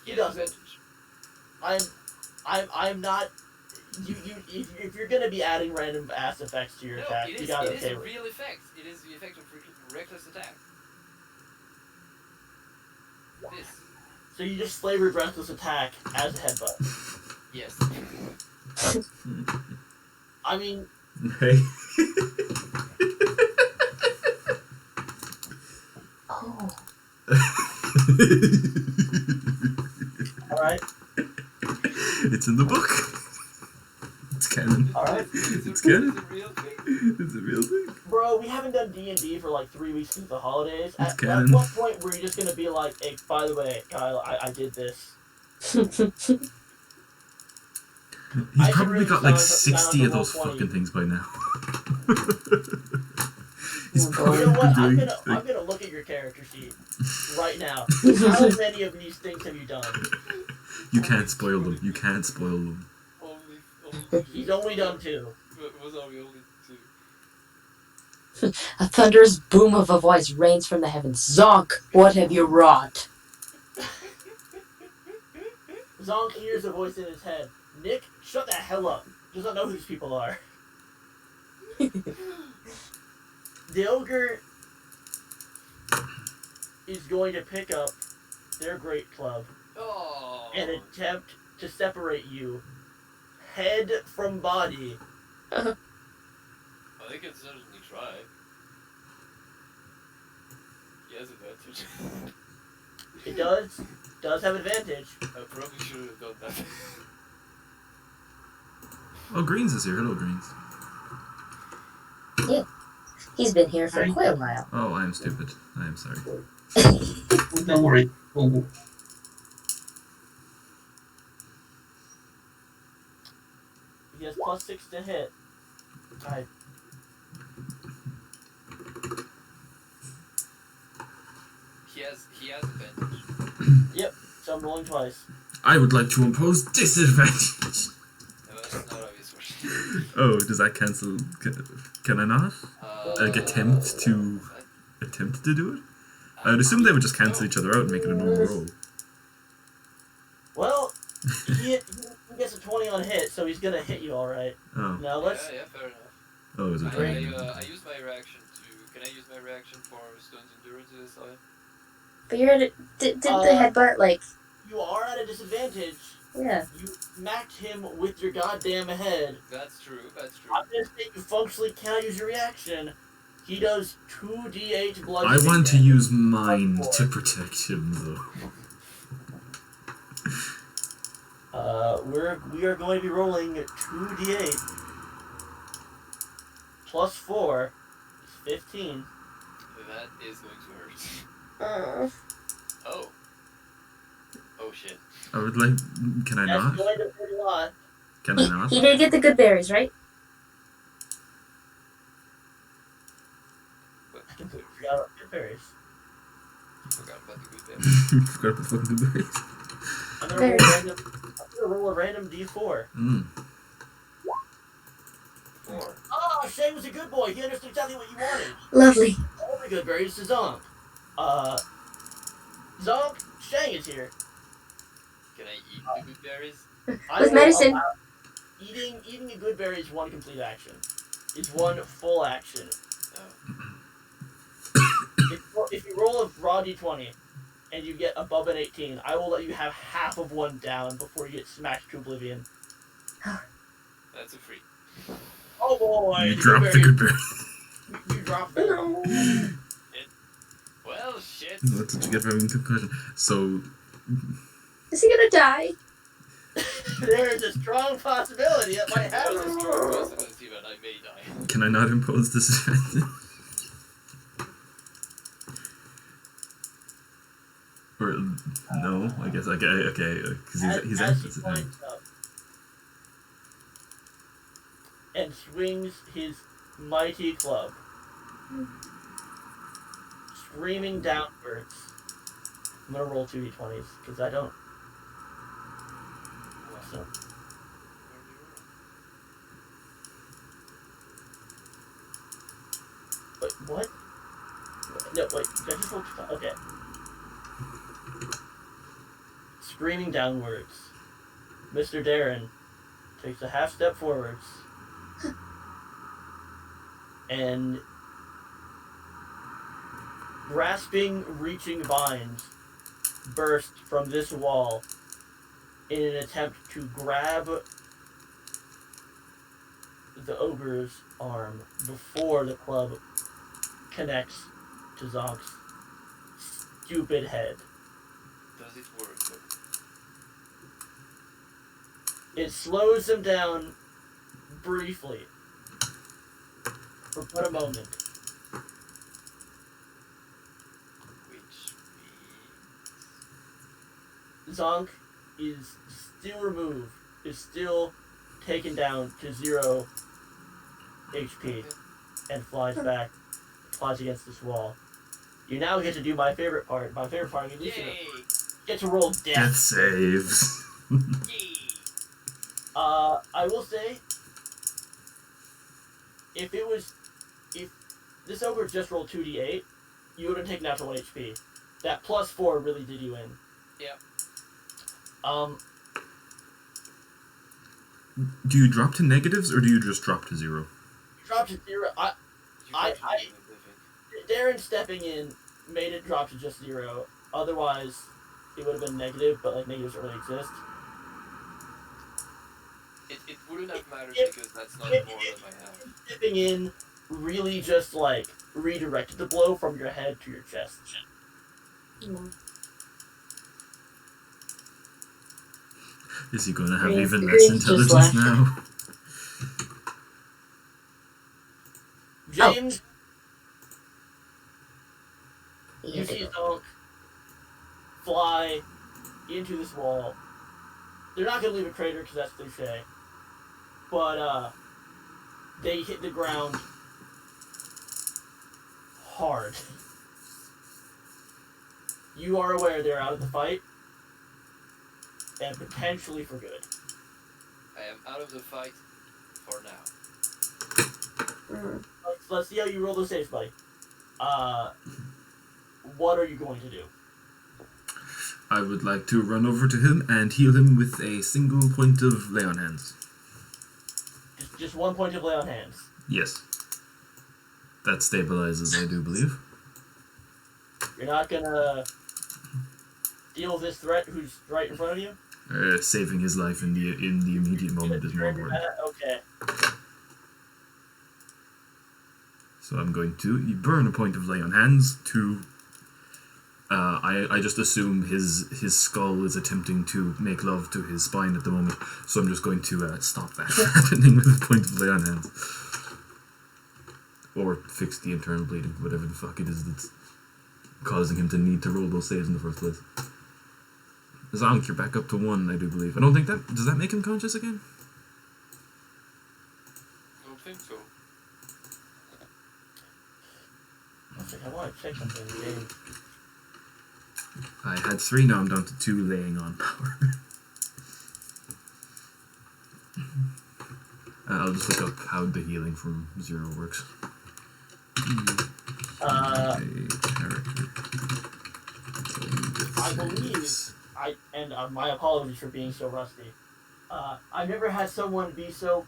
he Has doesn't. advantage. I'm not. If you're gonna be adding random ass effects to your No, attack, it you is gotta it is okay a with. real effect. It is the effect of reckless attack. This. So you just flavored reckless attack as a headbutt. Yes. I mean, Hey. Oh. all right, It's in the book. It's canon. all right, It's canon. It's a real thing. It's a real thing. bro. We haven't done D&D for like 3 weeks since the holidays. It's At canon. what point were you just gonna be like, hey, by the way, Kyle, I did this. He's I should probably really got like sign 60 of up those to roll 20. fucking things by now. He's Oh, boy. probably You know what? I'm doing. gonna look at your character sheet right now. How many of these things have you done? You can't spoil them. You can't spoil them. Only He's only done 2. Was only two. A thunderous boom of a voice rains from the heavens. Zonk, what have you wrought? Zonk hears a voice in his head. Nick, shut the hell up. Does not know who these people are. The ogre is going to pick up their great club Oh. and attempt to separate you, head from body. I think it's certainly try. He has advantage. It does have advantage. I probably should have done that. Oh, Greens is here. Hello, Greens. He's been here for quite a while. Oh, I am stupid. I am sorry. Don't worry. Oh, He has +6 to hit. I He has advantage. so I'm rolling twice. I would like to impose disadvantage. No, that's not obvious. Oh, does that cancel? Can I not? Attempt to do it? I would assume they would just cancel each other out and make it a normal roll. Well, he gets a 20 on hit, so he's gonna hit you all right. Oh, Now let's. Yeah, fair enough. oh, it was a I 20. use my reaction to. Can I use my reaction for Stone's endurance this time? But you're at a, did the headbutt, like, You are at a disadvantage. yeah. You smacked him with your goddamn head. That's true. That's true. I'm gonna say you functionally cannot use your reaction. He does 2d8 blood. I want to use mine to protect him, though. We are going to be rolling 2d8 plus 4 is 15. That is going to hurt. Oh. Oh shit. I would like. Can I That's not? going to hurt a lot. Can I not? He did get the good berries, right? I completely forgot about the berries. Forgot about the good bit. Forgot about the fucking berries. I'm gonna roll a random d4. Mm. 4. Oh, Shay was a good boy. He understood exactly what you wanted. Lovely. All the good berries to Zonk. Zonk, Shang is here. Can I eat the good berries? I With will medicine. allow- Eating a good berry is one complete action. It's one full action. If you roll a raw d20 and you get above an 18, I will let you have half of one down before you get smashed to oblivion. That's a free. Oh boy! You dropped the good berry. You dropped them. No. Well, shit. What did you get from having concussion? So, Is he gonna die? There is a strong possibility that might There's a happen. strong possibility that I may die. can I not impose disadvantage? Or no? I guess okay, because he's As at he climbs up and swings his mighty club, screaming downwards. I'm gonna roll 2d20s because I don't. So, Wait, what? No, wait. Did I just roll? Okay. Screaming downwards, Mr. Darren takes a half step forwards and, grasping reaching vines, burst from this wall in an attempt to grab the ogre's arm before the club connects to Zonk's stupid head. Does it work? It slows him down briefly for but a moment. Which means... Zonk is still removed, is still taken down to 0 HP and flies against this wall. You now get to do my favorite part. My favorite part, you Yay! get to roll Death death. saves. Yay! I will say, if this ogre just rolled 2d8, you would have taken out to 1 HP. That +4 really did you in. Yep. Do you drop to negatives or do you just drop to 0? Drop to 0. Darren stepping in made it drop to just 0. Otherwise, it would have been negative, but like negatives don't really exist. It wouldn't have mattered because that's not more than I have. Stepping in really just like redirected the blow from your head to your chest. Is he going to have Green even screen's less just intelligence left. now? James, Yeah, you see Zonk fly into this wall. They're not going to leave a crater because that's cliche. But they hit the ground hard. You are aware they're out of the fight, and potentially for good. I am out of the fight for now. Let's see how you roll those saves, buddy. What are you going to do? I would like to run over to him and heal him with a single point of lay on hands. Just 1 point of lay on hands. Yes. That stabilizes, I do believe. You're not gonna deal with this threat who's right in front of you? Saving his life in the immediate moment is more important. Okay. So I'm going to burn a point of lay on hands to... I just assume his skull is attempting to make love to his spine at the moment, so I'm just going to stop that happening with a point of lay on hands. Or fix the internal bleeding, whatever the fuck it is that's causing him to need to roll those saves in the first place. Zonk, you're back up to 1, I do believe. I don't think that... Does that make him conscious again? I don't think so. I want to check something. Game. I had 3, now I'm down to 2 laying on power. I'll just look up how the healing from 0 works. I believe, my apologies for being so rusty. I've never had someone be so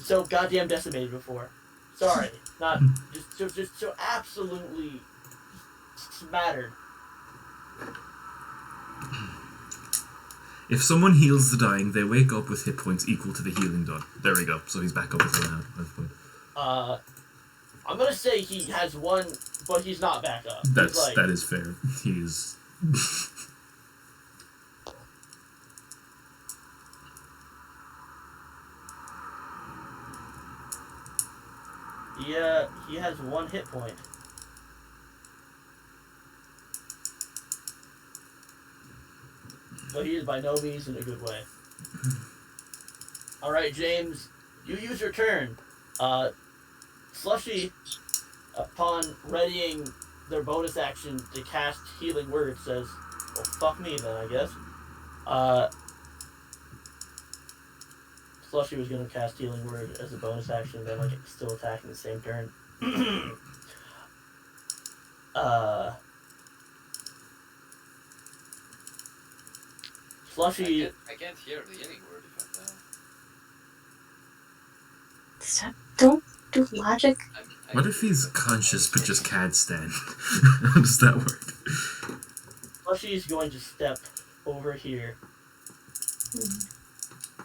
so goddamn decimated before. Sorry, not just so absolutely smattered. If someone heals the dying, they wake up with hit points equal to the healing done. There we go. So he's back up with 1 point. I'm gonna say he has 1, but he's not back up. That is fair. He is. He has 1 hit point. But he is by no means in a good way. Alright, James, you use your turn. Slushy, upon readying their bonus action to cast Healing Word, says, well, fuck me then, I guess. Slushy was gonna cast Healing Word as a bonus action, then like still attacking the same turn. Slushy. I can't hear the healing word if I'm down. Don't do logic. What if he's conscious but just can't stand? How does that work? Slushy is going to step over here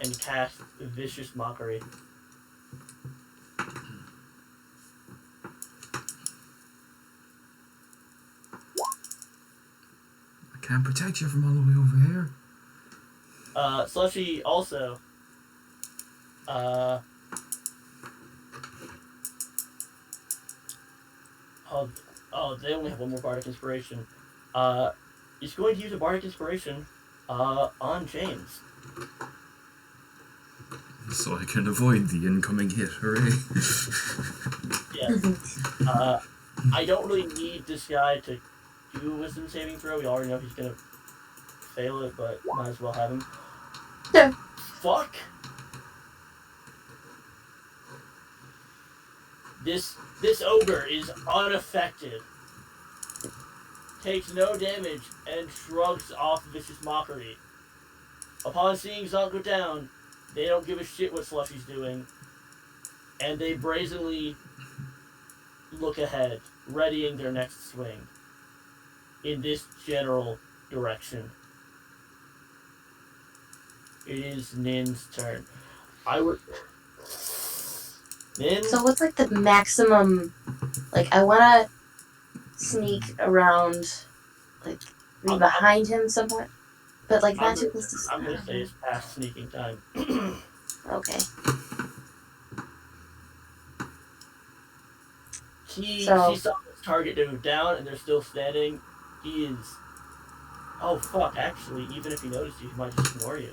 and cast Vicious Mockery. I can't protect you from all the way over here. Slushy also. They only have one more Bardic Inspiration. He's going to use a Bardic Inspiration on James. So I can avoid the incoming hit, hooray. Yeah. I don't really need this guy to do a Wisdom saving throw. We already know he's gonna fail it, but might as well have him. Yeah. Fuck! This ogre is unaffected. Takes no damage and shrugs off Vicious Mockery. Upon seeing Zonk go down, they don't give a shit what Slushy's doing, and they brazenly look ahead, readying their next swing in this general direction. It is Nin's turn. Nin? So what's like the maximum? Like I want to sneak around, like be behind him somewhat, but like not too close to. I'm gonna say it's past sneaking time. Okay. He saw his target go down, and they're still standing. He is. Oh fuck! Actually, even if he noticed you, he might just ignore you.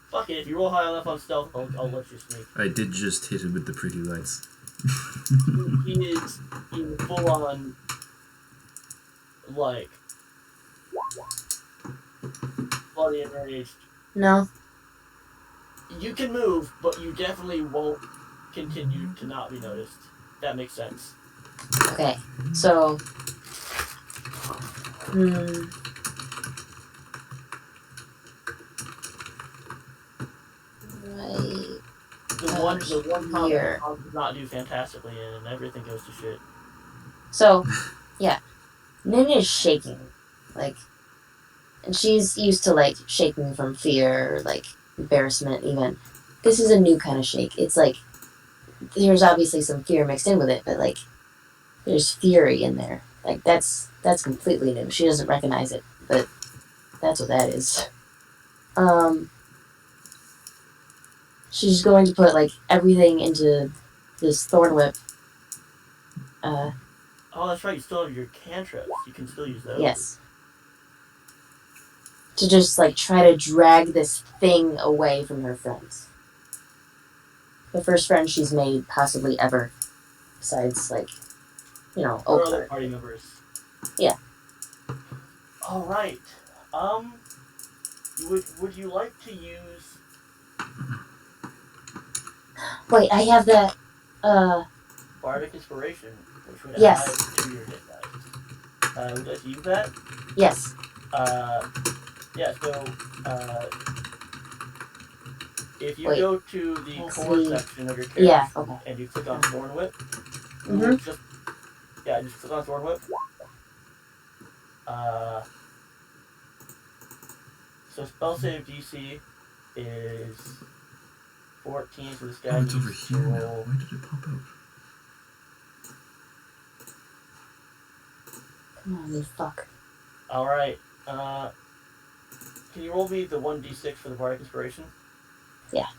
Fuck it! If you roll high enough on stealth, I'll let you sneak. I did just hit him with the pretty lights. He is in full on, like, bloody enraged. No. You can move, but you definitely won't continue to not be noticed. That makes sense. Okay. So. Right. The one here. combat does not do fantastically in, and everything goes to shit. So, yeah. Nin is shaking. Like, and she's used to, like, shaking from fear, or, like, embarrassment, even. This is a new kind of shake. It's like, there's obviously some fear mixed in with it, but, like, there's fury in there. Like, that's completely new. She doesn't recognize it, but that's what that is. She's going to put, like, everything into this thorn whip. Oh, that's right. You still have your cantrips. You can still use those. Yes. To just, like, try to drag this thing away from her friends. The first friend she's made possibly ever. Besides, like, you know, Or other Oakland. party members. Yeah. All right. Would you like to use? Wait, I have that, Bardic Inspiration, which would Yes. add to your hit dice. Would you like to use that? yes. Yeah, so, if you Wait. go to the Let's core see. section of your character Yeah, okay. and you click on Thorn Whip, Mhm. just click on Thorn Whip. So spell save DC is 14, so this guy Oh, it's needs over to here now. roll. Why did it pop out? Come on, you fuck. Alright, can you roll me the 1d6 for the Bardic Inspiration? Yeah.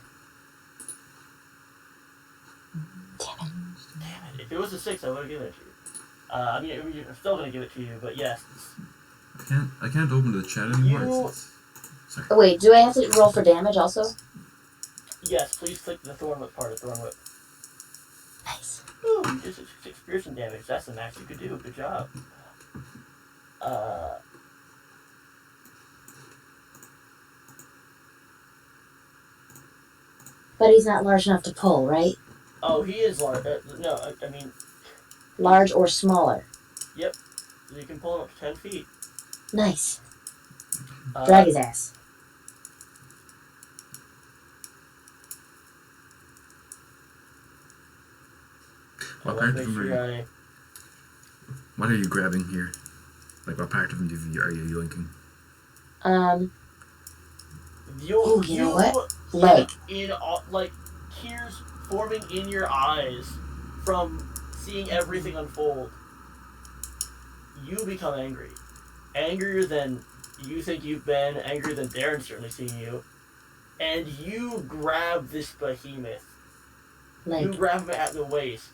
Damn it. If it was a 6, I would have given it to you. I mean, I'm still going to give it to you, but yes. I can't open the chat anymore. You- Sorry. Oh, wait, do I have to roll for damage also? Yes, please click the Thorn Whip part of Thorn Whip. Nice. Ooh, you did 6 piercing damage. That's the max you could do. Good job. But he's not large enough to pull, right? Oh, he is large. No, I mean, Large or smaller. yep. You can pull him up to 10 feet. Nice. Drag his ass. What let's part make of him sure are you? What are you grabbing here? Like, what part of him are you yoinking? Oh, you know what? Leg. Like tears forming in your eyes from seeing everything unfold. You become angry, angrier than you think you've been, angrier than Darren's certainly seeing you, and you grab this behemoth. Leg. You grab him at the waist,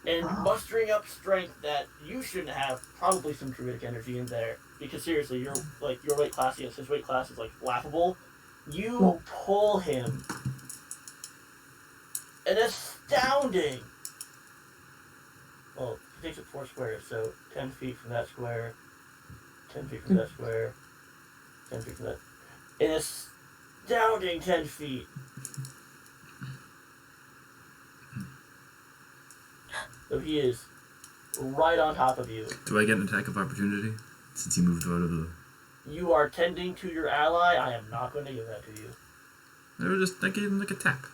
and Oh. mustering up strength that you shouldn't have, probably some druidic energy in there. Because seriously, your weight class against his weight class is like laughable. You pull him. An astounding. Well, he takes up 4 squares, so 10 feet from that square, 10 feet from that square, 10 feet from that. An astounding 10 feet. So he is right on top of you. Do I get an attack of opportunity? Since he moved out of the... You are tending to your ally. I am not going to give that to you. I gave him like a tap.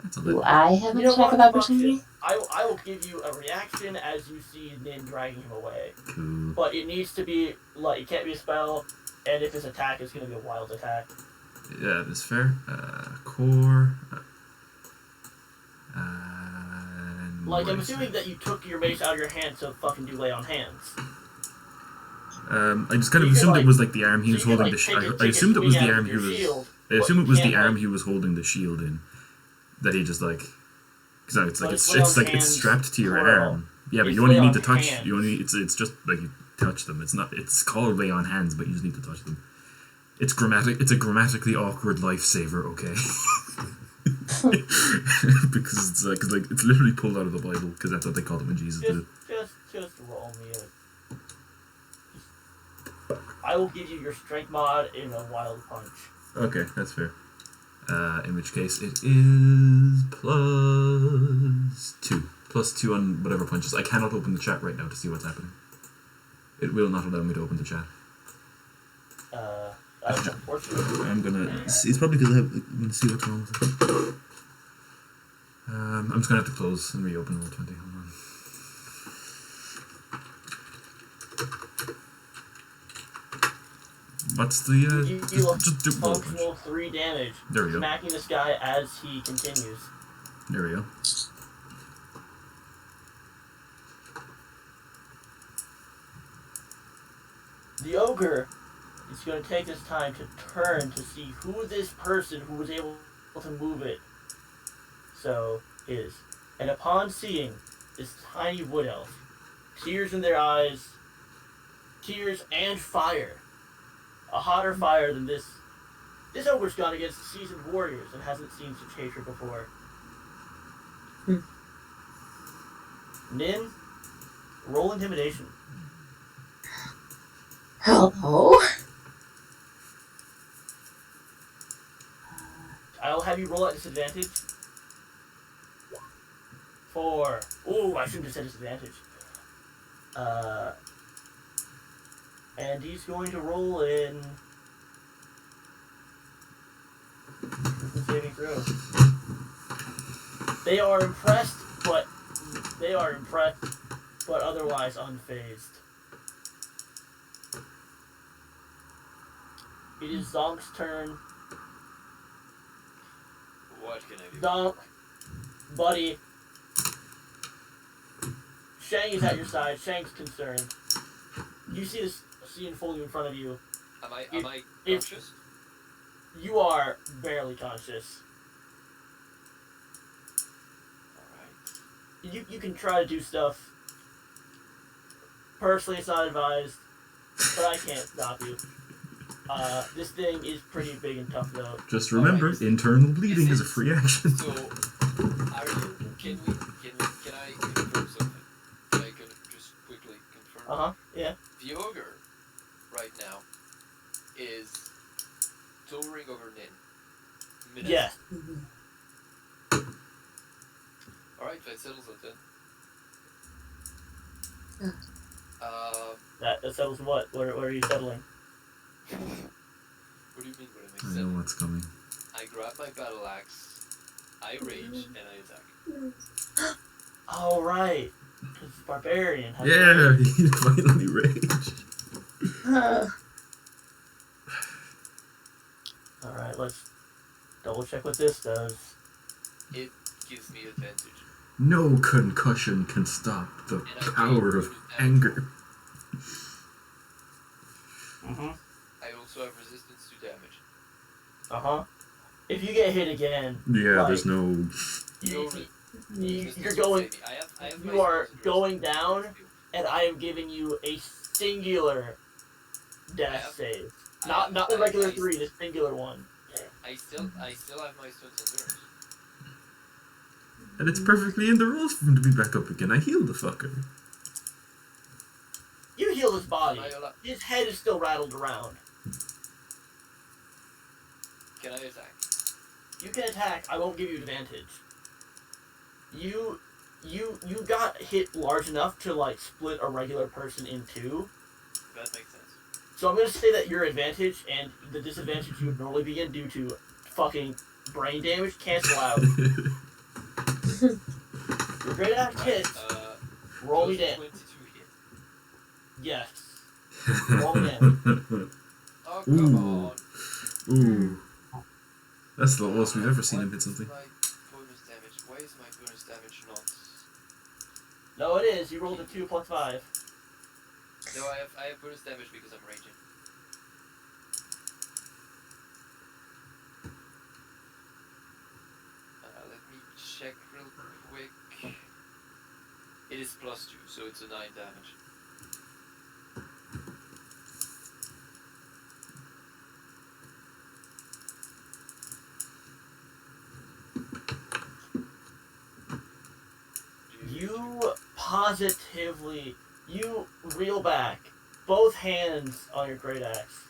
That's all Do that. I have an You know attack what? of opportunity? I will give you a reaction as you see Nin dragging him away. Cool. But it needs to be, like, it can't be a spell, and if his attack is going to be a wild attack. Yeah, that's fair. Core. Like, I'm assuming that you took your mace out of your hand to fucking do lay on hands. I just kind of You can, assumed like- it was like the arm he so was you can, holding like, the take a- I take a assumed it was swing the at arm with he your was. shield, I assumed but it was you the can't, arm like- he was holding the shield in. That he just like. Because it's like But it's lay on it's like it's hands, strapped to your plural. arm. Yeah, but It's you only lay need on to touch. hands. You only it's just like you touch them. It's not. It's called lay on hands, but you just need to touch them. It's a grammatically awkward lifesaver. Okay. Because it's like it's literally pulled out of the Bible because that's what they called it when Jesus did it. Just roll me I will give you your strength mod in a wild punch. Okay, that's fair. In which case it is +2. +2 on whatever punches. I cannot open the chat right now to see what's happening. It will not allow me to open the chat. That's unfortunate. I'm gonna see. It's probably because I'm gonna see what's wrong with it. I'm just gonna have to close and reopen Roll20. Hold on. What's the You deal just do roll a punch. functional 3 damage, There we go. smacking this guy as he continues. There we go. The ogre is going to take this time to turn to see who this person who was able to move it is. And upon seeing this tiny wood elf, tears in their eyes, tears and fire, a hotter fire than this. This ogre's gone against seasoned warriors and hasn't seen such hatred before. Nin, roll intimidation. Hello? I'll have you roll at disadvantage. 4. Ooh, I shouldn't have said disadvantage. And he's going to roll in saving throw. They are impressed, but otherwise unfazed. It is Zonk's turn. What can I do? Zonk, buddy. Shang is at your side. Shang's concerned. You see this scene unfolding in front of you. Am I it's- conscious? You are barely conscious. Alright. You can try to do stuff. Personally, it's not advised, but I can't stop you. This thing is pretty big and tough, though. Just remember, Alright. internal bleeding is a free action. So, can I confirm something? Can I just quickly confirm? Yeah. The ogre, right now, is towering over Nin. Yeah. Alright, that settles it then. Hmm. That settles what? Where are you settling? What do you mean what am I I know settling? what's coming. I grab my battle axe, I rage, and I attack. Oh, right. Because Barbarian has Yeah, he finally raged. Alright, let's double check what this does. It gives me advantage. No concussion can stop the And I power gain of bonus damage. anger. I also have resistance to damage. If you get hit again, Yeah, like, there's no. you're Resistance going, will save me. I have my you are spells and going resistance down, too. and I am giving you a singular death have- save. I Not have- the I- regular I- 3, the singular one. I still have my stones endurance. And it's perfectly in the rules for him to be back up again. I healed the fucker. You heal his body. Can I allow- His head is still rattled around. Can I attack? You can attack. I won't give you advantage. You got hit large enough to like split a regular person in two. That makes sense. So I'm gonna say that your advantage and the disadvantage you would normally be in due to fucking brain damage cancel out. Your great axe hits. Roll me does down. 22 hit. Yes. Roll me down. Oh, come on. Ooh. That's the lowest we've ever seen him hit something. Why is my bonus damage? Why is my bonus damage not? No, it is. You rolled a 2 plus 5. No, I have bonus damage because I'm raging. Let me check real quick. It is plus 2, so it's a 9 damage. You positively, you reel back both hands on your great axe.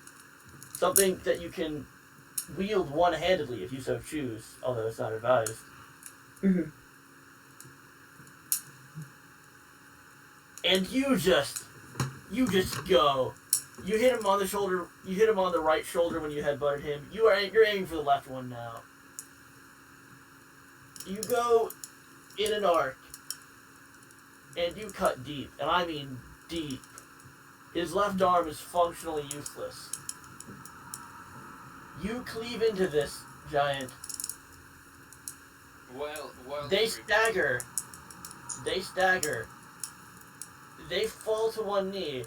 Something that you can wield one-handedly if you so choose, although it's not advised. Mhm. And you just go. You hit him on the shoulder. You hit him on the right shoulder when you headbutted him. You're aiming for the left one now. You go in an arc, and you cut deep, and I mean deep. His left arm is functionally useless. You cleave into this giant. While They stagger. They stagger. They fall to one knee.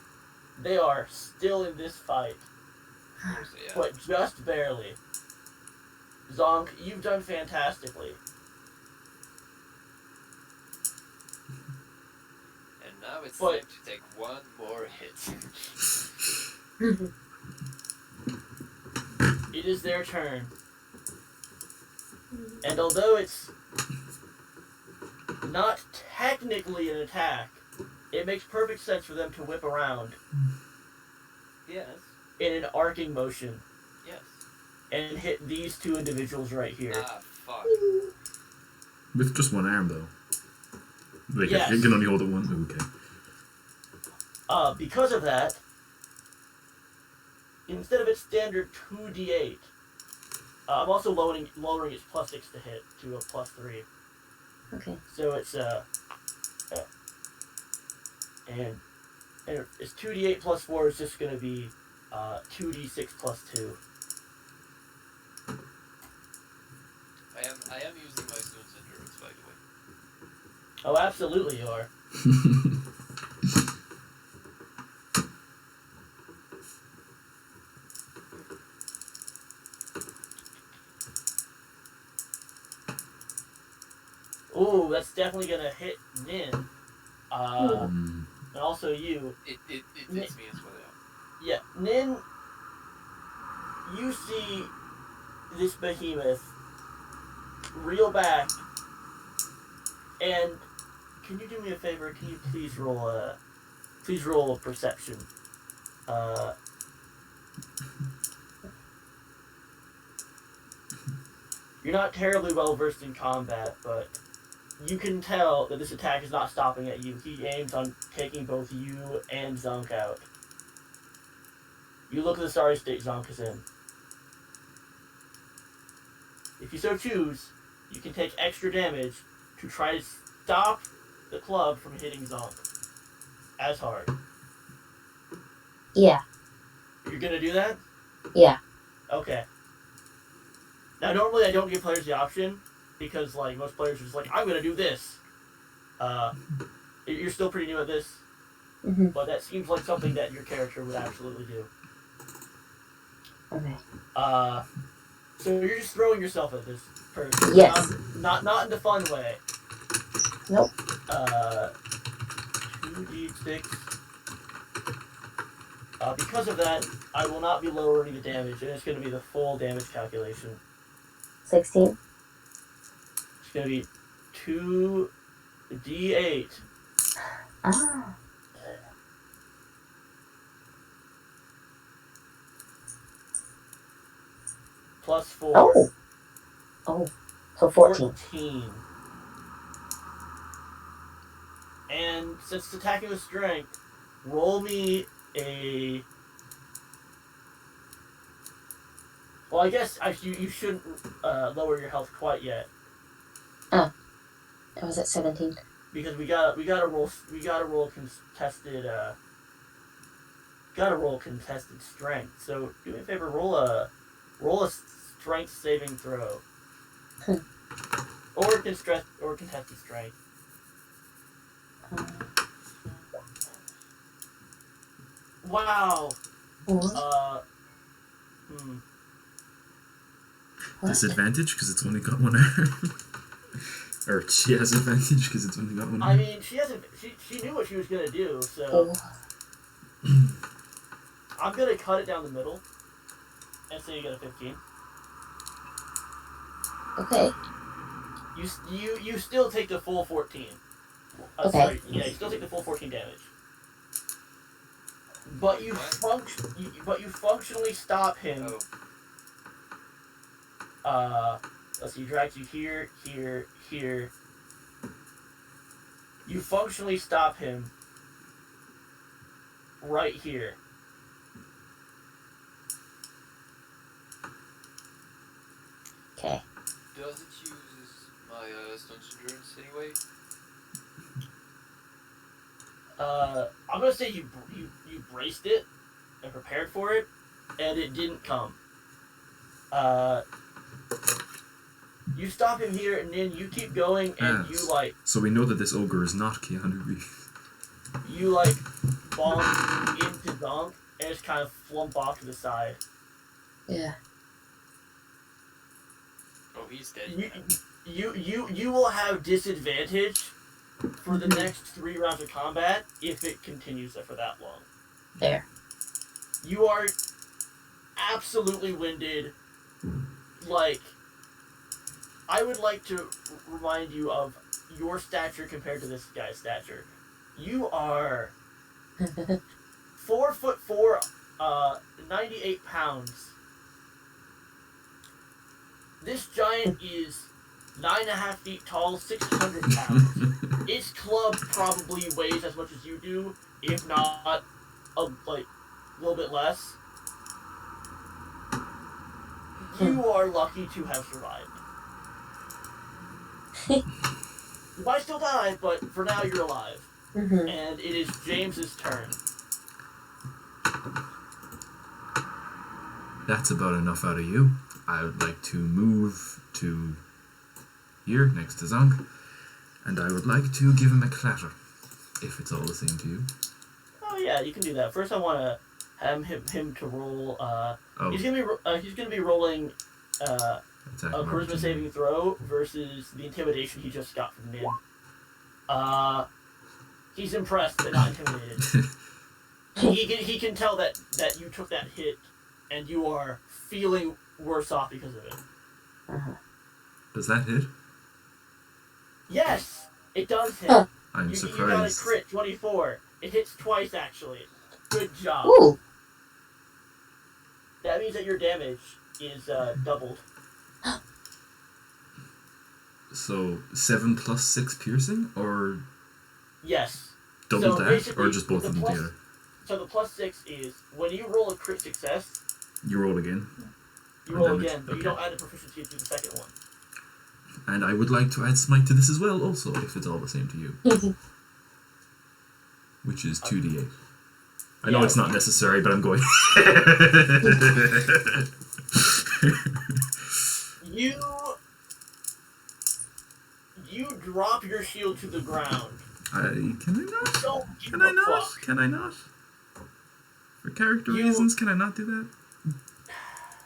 They are still in this fight, Yeah. but just barely. Zonk, you've done fantastically. And now it's But- time to take one more hit. It is their turn. And although it's not technically an attack, it makes perfect sense for them to whip around Yes. in an arcing motion Yes. and hit these two individuals right here. Ah, fuck. With just one arm, though. Like, Yes. you can only hold it one? Okay. Because of that, instead of its standard 2d8, I'm also lowering its plus 6 to hit to a plus 3. Okay. So it's and it's 2d8 plus 4 is just going to be 2d6 plus 2. I am using my stone's endurance, by the way. Oh, absolutely you are. Ooh, that's definitely going to hit Nin. And also you. It hits me as well, yeah. Yeah, Nin, you see this behemoth reel back, and can you do me a favor? Can you please roll a perception? You're not terribly well versed in combat, but you can tell that this attack is not stopping at you. He aims on taking both you and Zonk out. You look at the sorry state Zonk is in. If you so choose, you can take extra damage to try to stop the club from hitting Zonk as hard. Yeah. You're gonna do that? Yeah. Okay. Now, normally I don't give players the option because, like, most players are just like, I'm gonna do this. You're still pretty new at this, Mm-hmm. but that seems like something that your character would absolutely do. Okay. So you're just throwing yourself at this person. Yes. Not in the fun way. Nope. 2d6. Because of that, I will not be lowering the damage, and it's going to be the full damage calculation. 16. It's going to be 2d8. Ah. Plus 4. Oh. Oh. So 14. 14. And since it's attacking with strength, roll me a... Well, I guess you shouldn't lower your health quite yet. I was at 17. Because we gotta roll contested strength. So do me a favor, roll a strength saving throw. or contested strength. Wow. What? Disadvantage because it's only got one arm. Or she has advantage because it's only got one arm. I mean, she knew what she was gonna do, so Oh. I'm gonna cut it down the middle and say you get a 15. Okay. You still take the full 14. Okay. Sorry, yeah, you still take the full 14 damage. But you functionally stop him. Oh. Let's see, he drags you here, here, here. You functionally stop him right here. Okay. Does it use my stunts endurance anyway? I'm gonna say you braced it and prepared for it, and it didn't come. You stop him here, and then you keep going, and Yes. you like So we know that this ogre is not Keanu Reeves. you like bump into Zonk and just kind of flump off to the side. Yeah. Oh, he's dead. You will have disadvantage for the next 3 rounds of combat if it continues for that long. There. You are absolutely winded. Like, I would like to remind you of your stature compared to this guy's stature. You are 4'4", 98 pounds. This giant is 9.5 feet tall, 600 pounds. Its club probably weighs as much as you do, if not a little bit less. You are lucky to have survived. You might still die, but for now you're alive. Mm-hmm. And it is James's turn. That's about enough out of you. I would like to move to here, next to Zonk, and I would like to give him a clatter, if it's all the same to you. Oh yeah, you can do that. First, I want to have him to roll. He's gonna be rolling Attack a of charisma opportunity. saving throw versus the intimidation he just got from Nin. He's impressed but not intimidated. he can tell that you took that hit, and you are feeling worse off because of it. Uh-huh. Does that hit? Yes, it does hit. Huh. I'm You got a surprised. crit, 24. It hits twice, actually. Good job. Ooh. That means that your damage is doubled. So 7 plus 6 piercing, or Yes. double So that, or basically, just both the of them plus- together? So the plus 6 is when you roll a crit success, You roll again. you Oh, roll damage. again, but you Okay. don't add a proficiency to the second one. And I would like to add smite to this as well, also, if it's all the same to you. Which is 2d8. I know Yeah. it's not necessary, but I'm going. You drop your shield to the ground. Can I not? Don't give Can I a not? fuck. Can I not? For character You- reasons, can I not do that?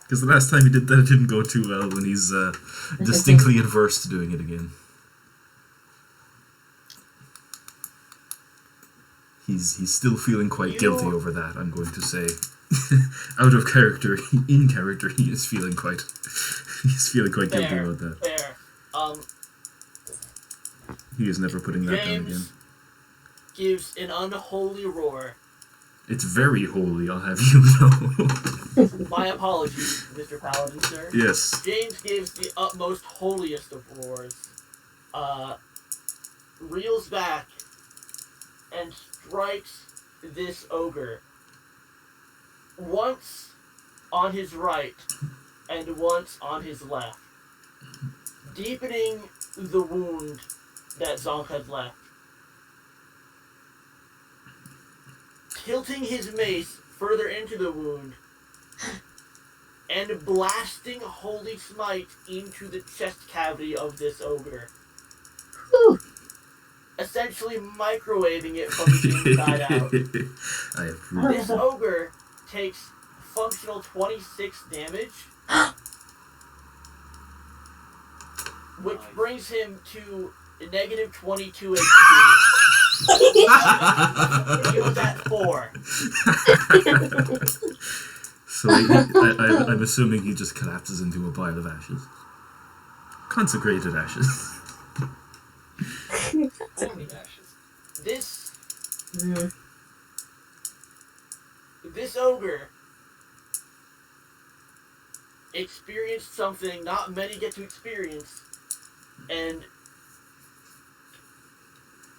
Because the last time he did that, it didn't go too well, and he's distinctly adverse to doing it again. He's still feeling quite guilty over that, I'm going to say. Out of character, in character, he is feeling quite guilty Fair. about that. Fair. He is never putting that down again. James gives an unholy roar. It's very holy, I'll have you know. My apologies, Mr. Paladin, sir. Yes. James gives the utmost holiest of roars, reels back, and strikes this ogre. Once on his right, and once on his left, deepening the wound that Zonk had left. Tilting his mace further into the wound, and blasting Holy Smite into the chest cavity of this ogre. Whew. Essentially microwaving it from the inside out. I approve. This ogre takes functional 26 damage, which brings him to negative 22 HP. He was at 4. So I'm assuming he just collapses into a pile of ashes. Consecrated ashes. Holy ashes. This ogre experienced something not many get to experience, and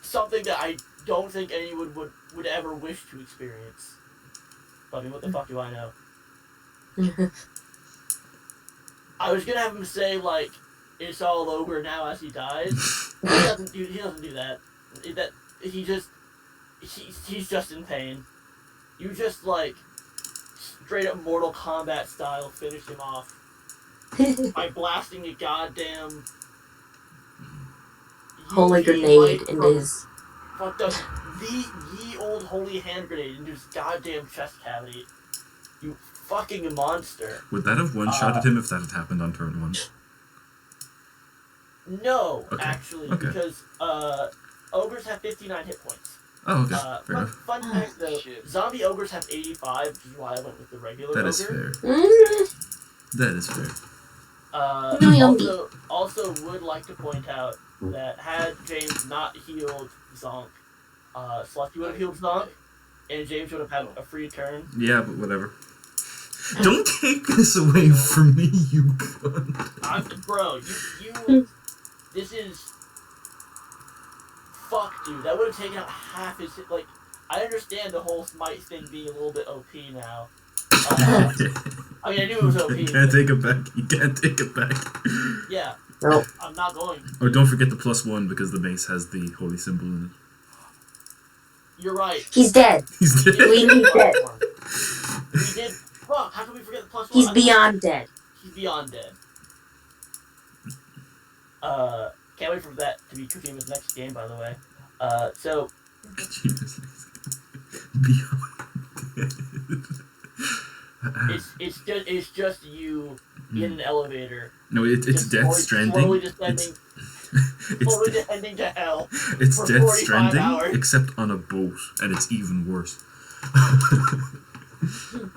something that I don't think anyone would ever wish to experience. But I mean, what the fuck do I know? I was gonna have him say, like, it's all over now as he dies. He doesn't do that. He's just in pain. You just, like, straight up Mortal Kombat style finish him off by blasting a goddamn Holy UV grenade light into from- his. Fuck the ye old holy hand grenade into his goddamn chest cavity. You fucking monster. Would that have one-shotted him if that had happened on turn 1? No, Okay. actually, Okay. because ogres have 59 hit points. Oh, okay. Fair enough. Fun fact though, Shit. zombie ogres have 85, which is why I went with the regular That ogre. is fair. Mm, That is fair. No, Also would like to point out that had James not healed Zonk, Slushy would have healed Zonk, and James would have had a free turn. Yeah, but whatever. Don't take this away from me, you cunt. Bro, you this is... Fuck, dude, that would have taken out half his hit, like, I understand the whole smite thing being a little bit OP now. I mean, I knew it was OP. You can't take it back. You can't take it back. Yeah, Nope. I'm not going. Oh, don't forget the +1 because the mace has the holy symbol in it. You're right. He's dead. He's dead. We need dead. We did... Fuck, how can we forget the +1? He's beyond dead. He's beyond dead. Can't wait for that to be Kojima's next game, by the way. So... It's just you in an elevator. No, it's just Death slowly Stranding. descending, It's, slowly descending to hell. it's for Death 45 Stranding, hours. except on a boat, and it's even worse. And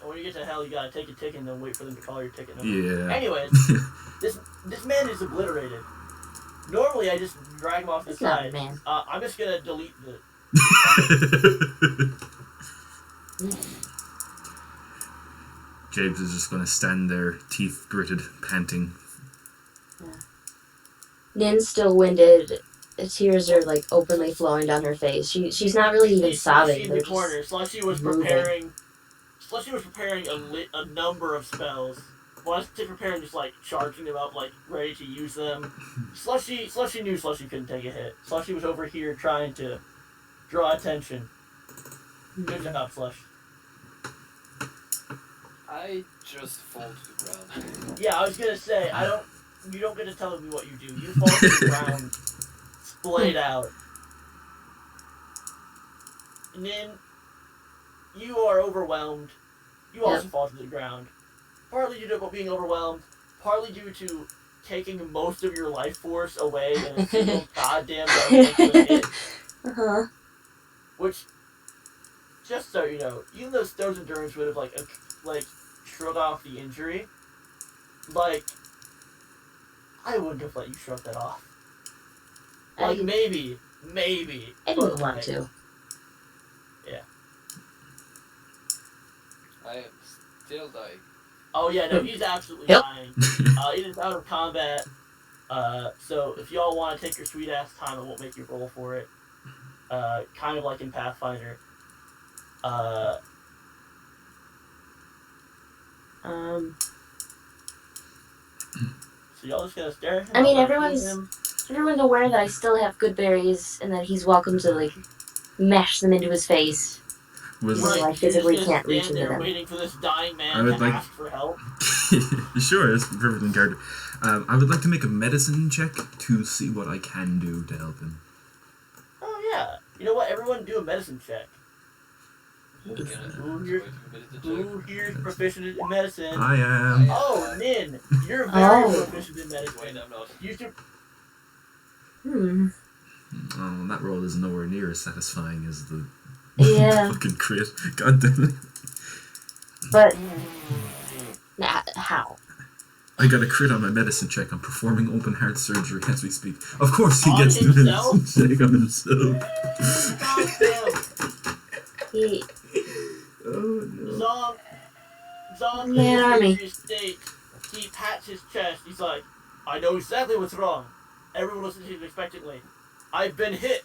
when you get to hell, you gotta take a ticket and then wait for them to call your ticket number. Yeah. Anyways, this man is obliterated. Normally, I just drag him off the That's not side. man. I'm just gonna delete the... James is just going to stand there, teeth gritted, panting. Nin's still winded. The tears are like openly flowing down her face. She's not really even Slushy sobbing. in They're the corner. just Slushy was moving. preparing. Slushy was preparing a number of spells. Well, I say preparing, just like charging them up, like ready to use them. Slushy knew Slushy couldn't take a hit. Slushy was over here trying to draw attention. Good job, Slush. I just fall to the ground. Yeah, I was gonna say you don't get to tell me what you do. You fall to the ground, splayed out. And then you are overwhelmed. You also fall to the ground. Partly due to being overwhelmed, partly due to taking most of your life force away in a single goddamn hit. Uh-huh. Which, just so you know, even though Stone's endurance would have like shrug off the injury, like I wouldn't have let you shrug that off. Like maybe. I didn't want to. Yeah. I am still dying. Oh yeah, no, he's absolutely Yep. dying. It is out of combat. So if y'all want to take your sweet ass time, I won't make you roll for it. Kind of like in Pathfinder. So y'all just gonna stare at him? I mean, Like, everyone's aware that I still have good berries and that he's welcome to like mash them into his face. Was Right. I you're physically just gonna can't reach stand into there them. waiting for this dying man I would to like- ask for help. sure, it's perfectly in character. I would like to make a medicine check to see what I can do to help him. Oh yeah. You know what? Everyone do a medicine check. Who here's proficient in medicine? I am. Oh, Nin, you're very Oh. proficient in Wait, medicine. I'm not. You should. Oh, that roll is nowhere near as satisfying as the Yeah, fucking crit. God damn it. but how? I got a crit on my medicine check. I'm performing open heart surgery as we speak. Of course, he On gets the himself? medicine check on himself. He Oh no. Zong Man, in Army. his state, he pats his chest. He's like, I know exactly what's wrong. Everyone listens to him expectantly. I've been hit.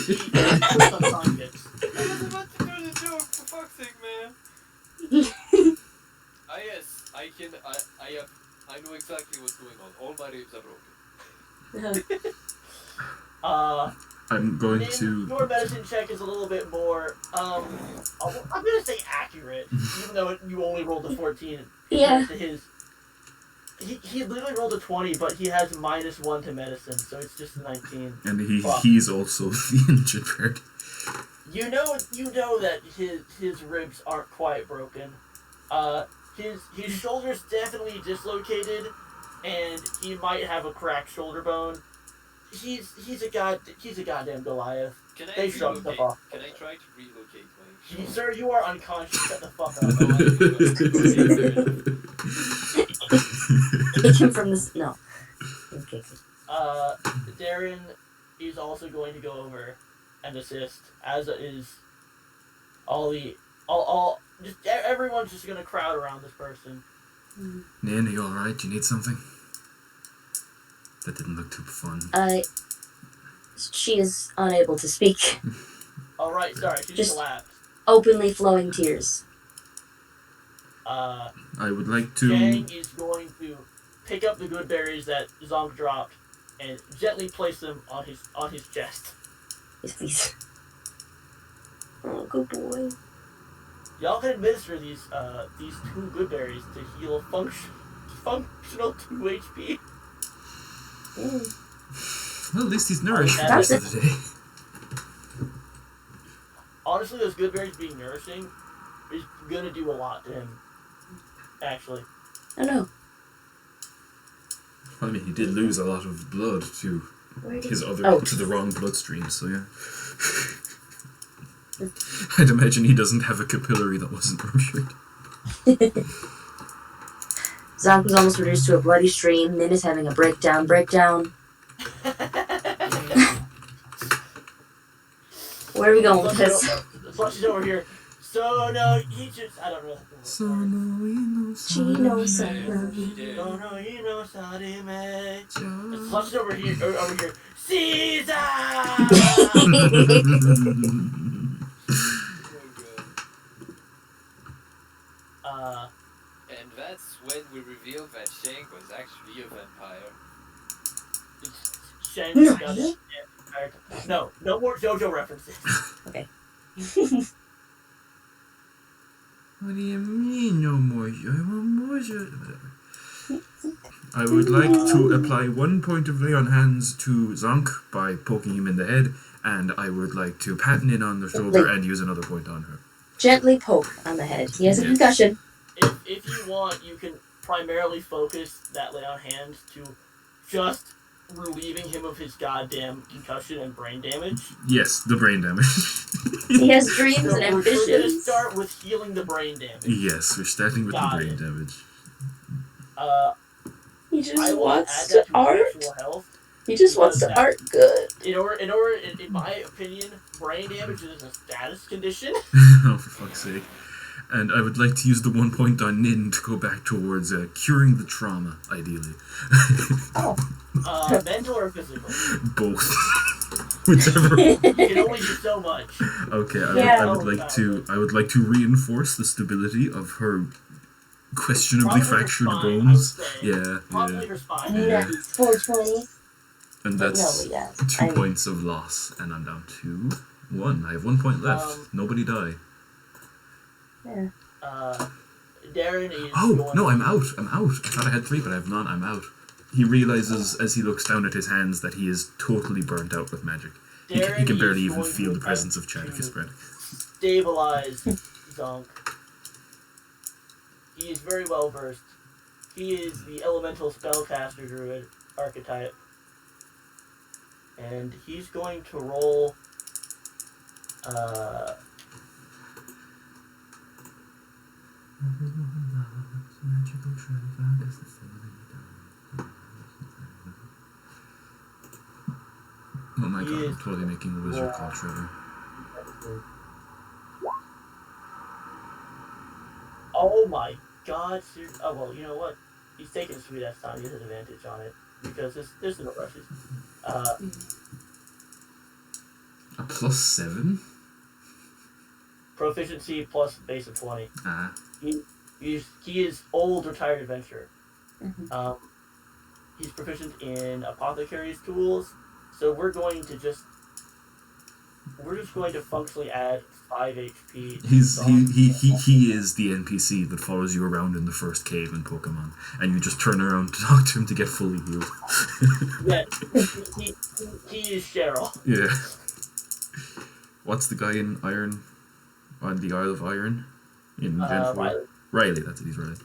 He puts unconscious. I was about to do the joke, for fuck's sake, man. Yes, I know exactly what's going on. All my ribs are broken. I'm going Nin, to. your medicine check is a little bit more, I'm gonna say accurate, even though you only rolled a 14. Yeah. To his. He literally rolled a 20, but he has -1 to medicine, so it's just a 19. And Fuck. he's also the injured part. You know that his ribs aren't quite broken. His shoulder's definitely dislocated, and he might have a cracked shoulder bone. He's a goddamn Goliath. Can I They shoved relocate? the fuck. Can I try to relocate my Sir, you are unconscious. Shut the fuck up. Kick him from this. No. Okay. Darren is also going to go over and assist, as is everyone's just gonna crowd around this person. Nan, are you alright? Do you need something? That didn't look too fun. She is unable to speak. All right, sorry, she just collapsed. Openly flowing tears. I would like to. Jang is going to pick up the good berries that Zonk dropped and gently place them on his chest. Yes, please. Oh, good boy. Y'all can administer these 2 good berries to heal functional 2 HP. Well, at least he's nourished for the That's rest of the day. Honestly, those good berries being nourishing is gonna do a lot to him. Actually. Oh no. I mean, he did lose a lot of blood to Where did his he- other Oh. to the wrong bloodstream. So yeah. I'd imagine he doesn't have a capillary that wasn't ruptured. Zonk was almost reduced to a bloody stream. Nin is having a breakdown. Where are we going with this? Flush is over here. So no, he just I don't know. Chino No, you know Sarime. It's flushed over here. Caesar. And that's when we revealed that Shank was actually a vampire. Shank got it. No more JoJo references. Okay. What do you mean no more? I want more. Whatever. I would like to apply 1 point of lay on hands to Zonk by poking him in the head, and I would like to pat in on the shoulder and use another point on her. Gently poke on the head. He has a concussion. If you want, you can primarily focus that lay on hands to just relieving him of his goddamn concussion and brain damage. Yes, the brain damage. He has dreams So and we're going to ambitions. start with healing the brain damage. Yes, we're starting with the brain damage. He I just will wants add that to to art. actual health. He just wants to art good. In my opinion, brain damage is a status condition. Oh, for fuck's sake. And I would like to use the 1 point on Nin to go back towards curing the trauma, ideally. Mental or physical? Both. Whichever. You can only do so much. Okay, Yeah. I would like to reinforce the stability of her questionably Probably her fractured spine, I would bones. say. Yeah. Probably her spine. Yeah. Nice. 420. And that's 2 points of loss, and I'm down to 1. I have 1 point left. Nobody die. Yeah. Darren is Oh, no, I'm out. I thought I had 3, but I have none. I'm out. He realizes as he looks down at his hands that he is totally burnt out with magic. He can barely even feel the presence of Chadwick spread. Stabilize Zonk. He is very well versed. He is the elemental spellcaster druid archetype. And he's going to roll Oh my god, I'm totally making a wizard called Trevor. Oh my god, oh well, you know what? He's taking sweet ass time, he has an advantage on it. Because there's no rushes. A +7? Proficiency plus base of 20. Ah. He is old, retired adventurer. Mm-hmm. He's proficient in apothecary's tools, so we're just going to functionally add 5 HP. He is the NPC that follows you around in the first cave in Pokemon, and you just turn around to talk to him to get fully healed. Yeah, he is Cheryl. Yeah. What's the guy in Iron, on the Isle of Iron? In Gen 4? Riley, that's it, he's Riley.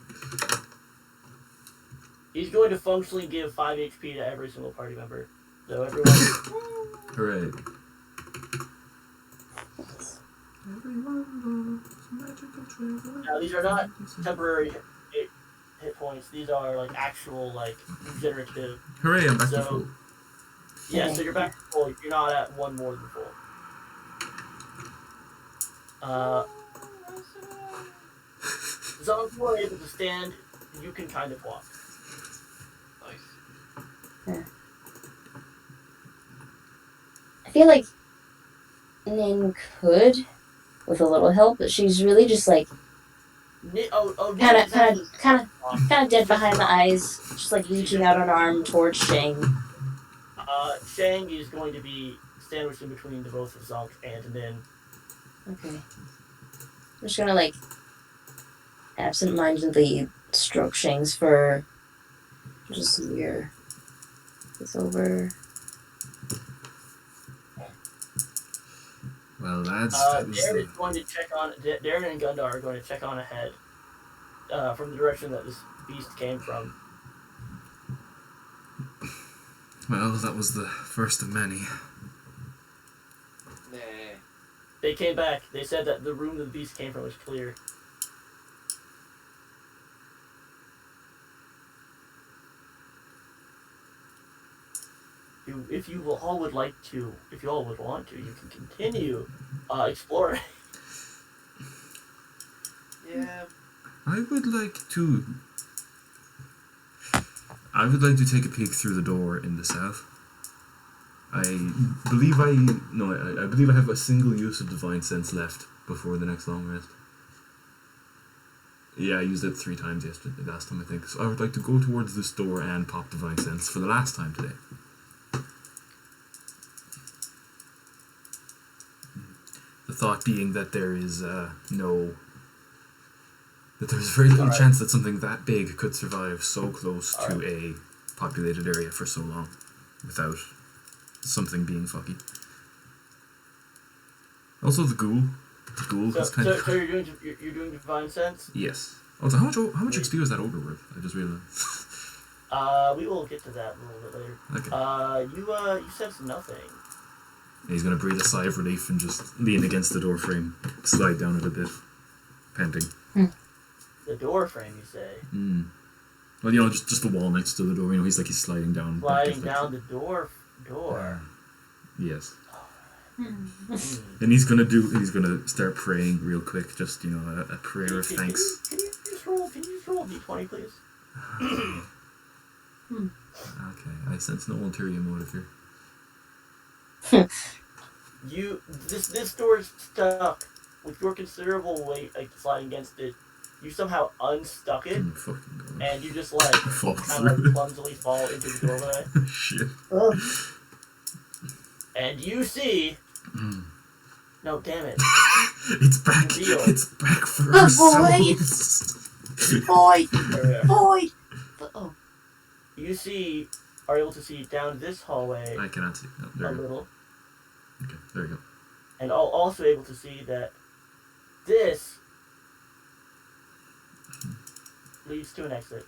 He's going to functionally give 5 HP to every single party member. So everyone... Hooray. Now these are not temporary hit points. These are like actual regenerative. Hooray, I'm back to full. Yeah, so you're back to full. You're not at 1 more than full. As long as you are able to stand, you can kind of walk. Nice. Yeah. I feel like Nin could, with a little help, but she's really just like kind of dead behind the eyes, just like reaching out an arm towards Shang. Shang is going to be sandwiched in between the both of Zonk and Nin. Okay. I'm just gonna absent-mindedly stroke Shang's fur. Just here. It's over. Well, lads, Darren is going to check on. Darren and Gundar are going to check on ahead from the direction that this beast came from. Well, that was the first of many. Nah. They came back. They said that the room that the beast came from was clear. If you all would want to, you can continue exploring. I would like to. I would like to take a peek through the door in the south. I believe I believe I have a single use of divine sense left before the next long rest. Yeah, I used it 3 times last time I think. So I would like to go towards this door and pop divine sense for the last time today. The thought being that there is that there's very little chance that something that big could survive so close to a populated area for so long without something being fucky. Also, the ghoul. The ghoul is kind of. So you're doing divine sense? Yes. Oh, so how much XP was that ogre worth? I just realized. We will get to that a little bit later. Okay. You sense nothing. He's gonna breathe a sigh of relief and just lean against the door frame, slide down it a bit, panting. The door frame, you say? Well, just the wall next to the door. He's sliding down. Sliding down the door. Yes. And he's gonna start praying real quick. Just a prayer of thanks. Can you just roll a d20, please? Okay, I sense no ulterior motive here. This door is stuck. With your considerable weight sliding against it, you somehow unstuck it, and you just clumsily fall into the doorway. Shit. And you see. No, damn it. It's back. Reveal. It's back for Oh, boy. Boy. Oh. You are able to see down this hallway. I cannot see. No, there a you go. little. Okay, there you go. And also able to see that this leads to an exit.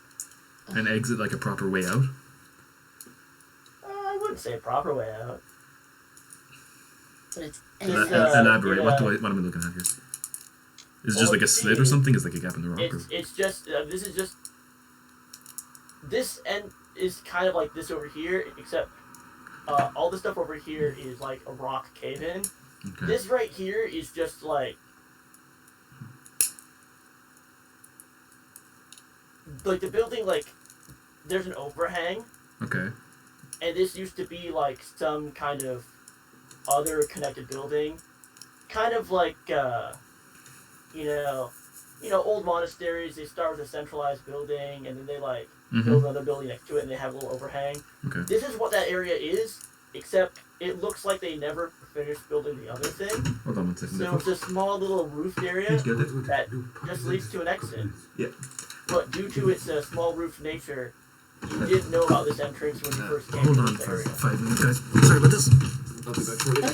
An exit, like a proper way out? I wouldn't say a proper way out. But it's Elaborate. What am I looking at here? Is it just like a slit or something? Is like a gap in the rock? It's just this end is kind of like this over here, except all the stuff over here is like a rock cave-in. Okay. This right here is just like the building, there's an overhang. Okay. And this used to be like some kind of other connected building, kind of like old monasteries. They start with a centralized building, and then they build another building next to it, and they have a little overhang. Okay. This is what that area is, except it looks like they never finished building the other thing. Hold on one second. So it's a small little roofed area that just leads to an exit. Yeah. But due to its small roofed nature, you didn't know about this entrance when you first came Hold to on this for area. 5 minutes, guys. Sorry about this. I'll be back shortly.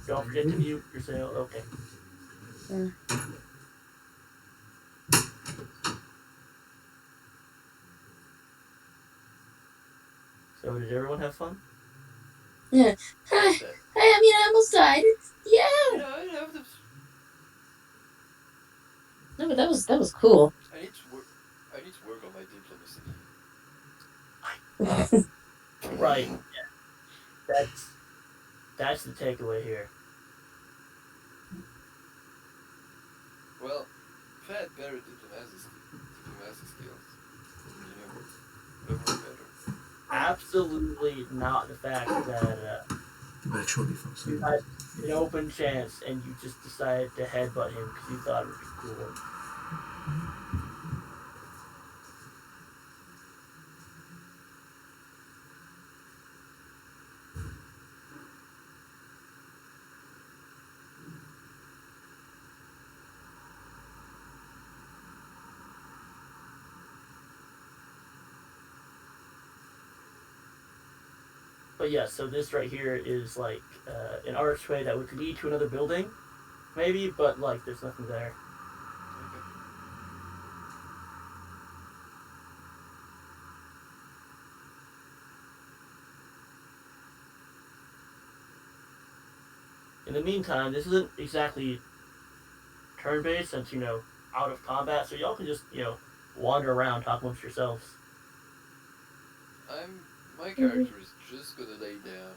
Don't forget to mute your sail. Okay. So did everyone have fun? Yeah. I almost died. Yeah. No, but that was cool. I need to work on my diplomacy. Right. Yeah. That's the takeaway here. Well, if I had better diplomacy skills, it would be better. Absolutely not the fact that Be back shortly, folks. you had an open chance and you just decided to headbutt him because you thought it would be cool. But yeah, so this right here is like an archway that would lead to another building, maybe, but there's nothing there. In the meantime, this isn't exactly turn-based since, out of combat, so y'all can just, wander around, talk amongst yourselves. My character is just gonna lay down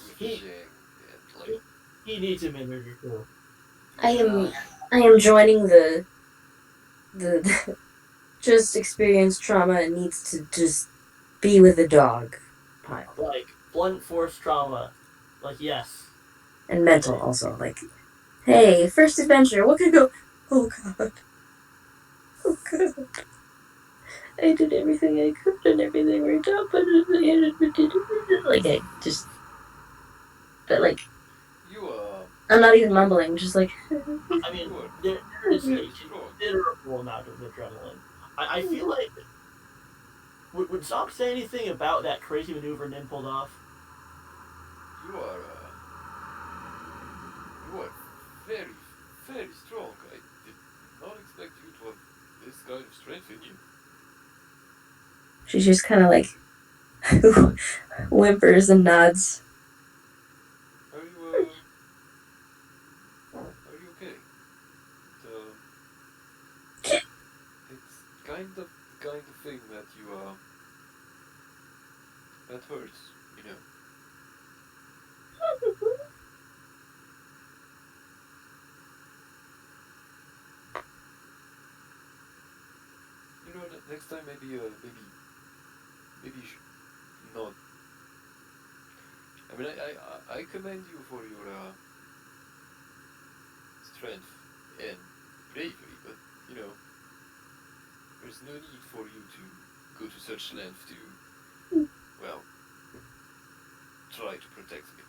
with He- the thing and He needs a minute or two. I am I am joining the just experienced trauma and needs to just be with a dog pile. Like blunt force trauma. Like yes. And mental also. Like, hey, first adventure, what could go? Oh god. Oh god. I did everything I could and everything worked out, but like I just, but like You are. I'm not even mumbling, I'm just like I mean, You are there is very a strong. considerable amount of adrenaline. I feel like would Zoc say anything about that crazy maneuver Nin pulled off? You are. You are very, very strong. I did not expect you to have this kind of strength in you. she's just kind of like whimpers and nods. Are you okay? It's kind of the kind of thing that you that hurts, you know. You know, next time maybe you should not. I mean, I commend you for your strength and bravery, but you know, there's no need for you to go to such length to, well, try to protect me.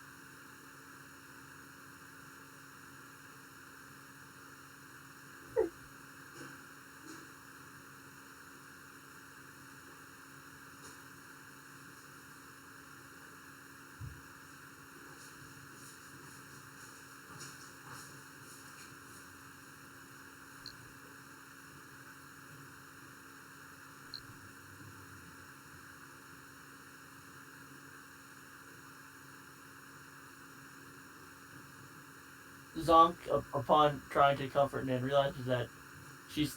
Zonk, upon trying to comfort Nin, realizes that she's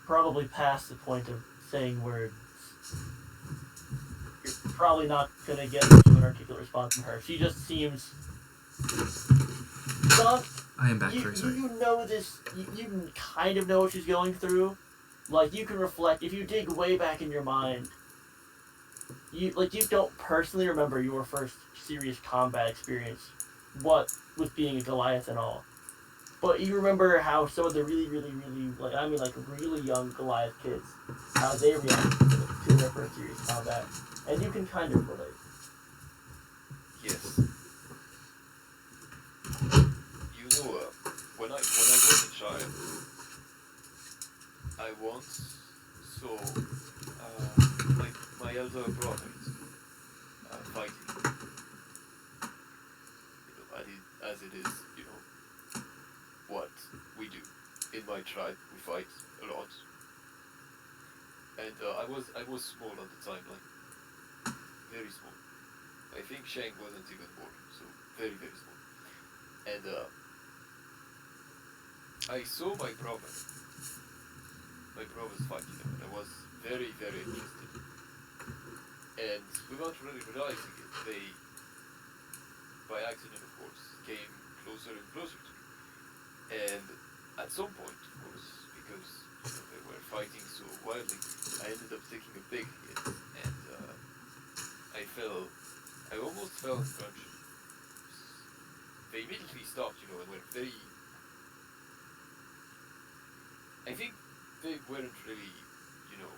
probably past the point of saying words. You're probably not gonna get much of an articulate response from her. She just seems. Zonk, I am back, very sorry. you know this. You kind of know what she's going through. Like you can reflect if you dig way back in your mind. You don't personally remember your first serious combat experience, what with being a Goliath and all. But you remember how some of the really, really, really, really young Goliath kids, how they reacted to their first serious combat. And you can kind of relate. Yes. You know, when I was a child, I once saw my elder brothers fighting. You know, as it is, you know, what we do. In my tribe, we fight a lot. And I was small at the time, like very small. I think Shang wasn't even born, so very, very small. And I saw my brothers fighting them, and I was very, very interested. And without really realizing it, they, by accident of course, came closer and closer to me. And at some point, of course, because you know, they were fighting so wildly, I ended up taking a big hit, and I almost fell unconscious. They immediately stopped, you know, and were very. I think they weren't really, you know,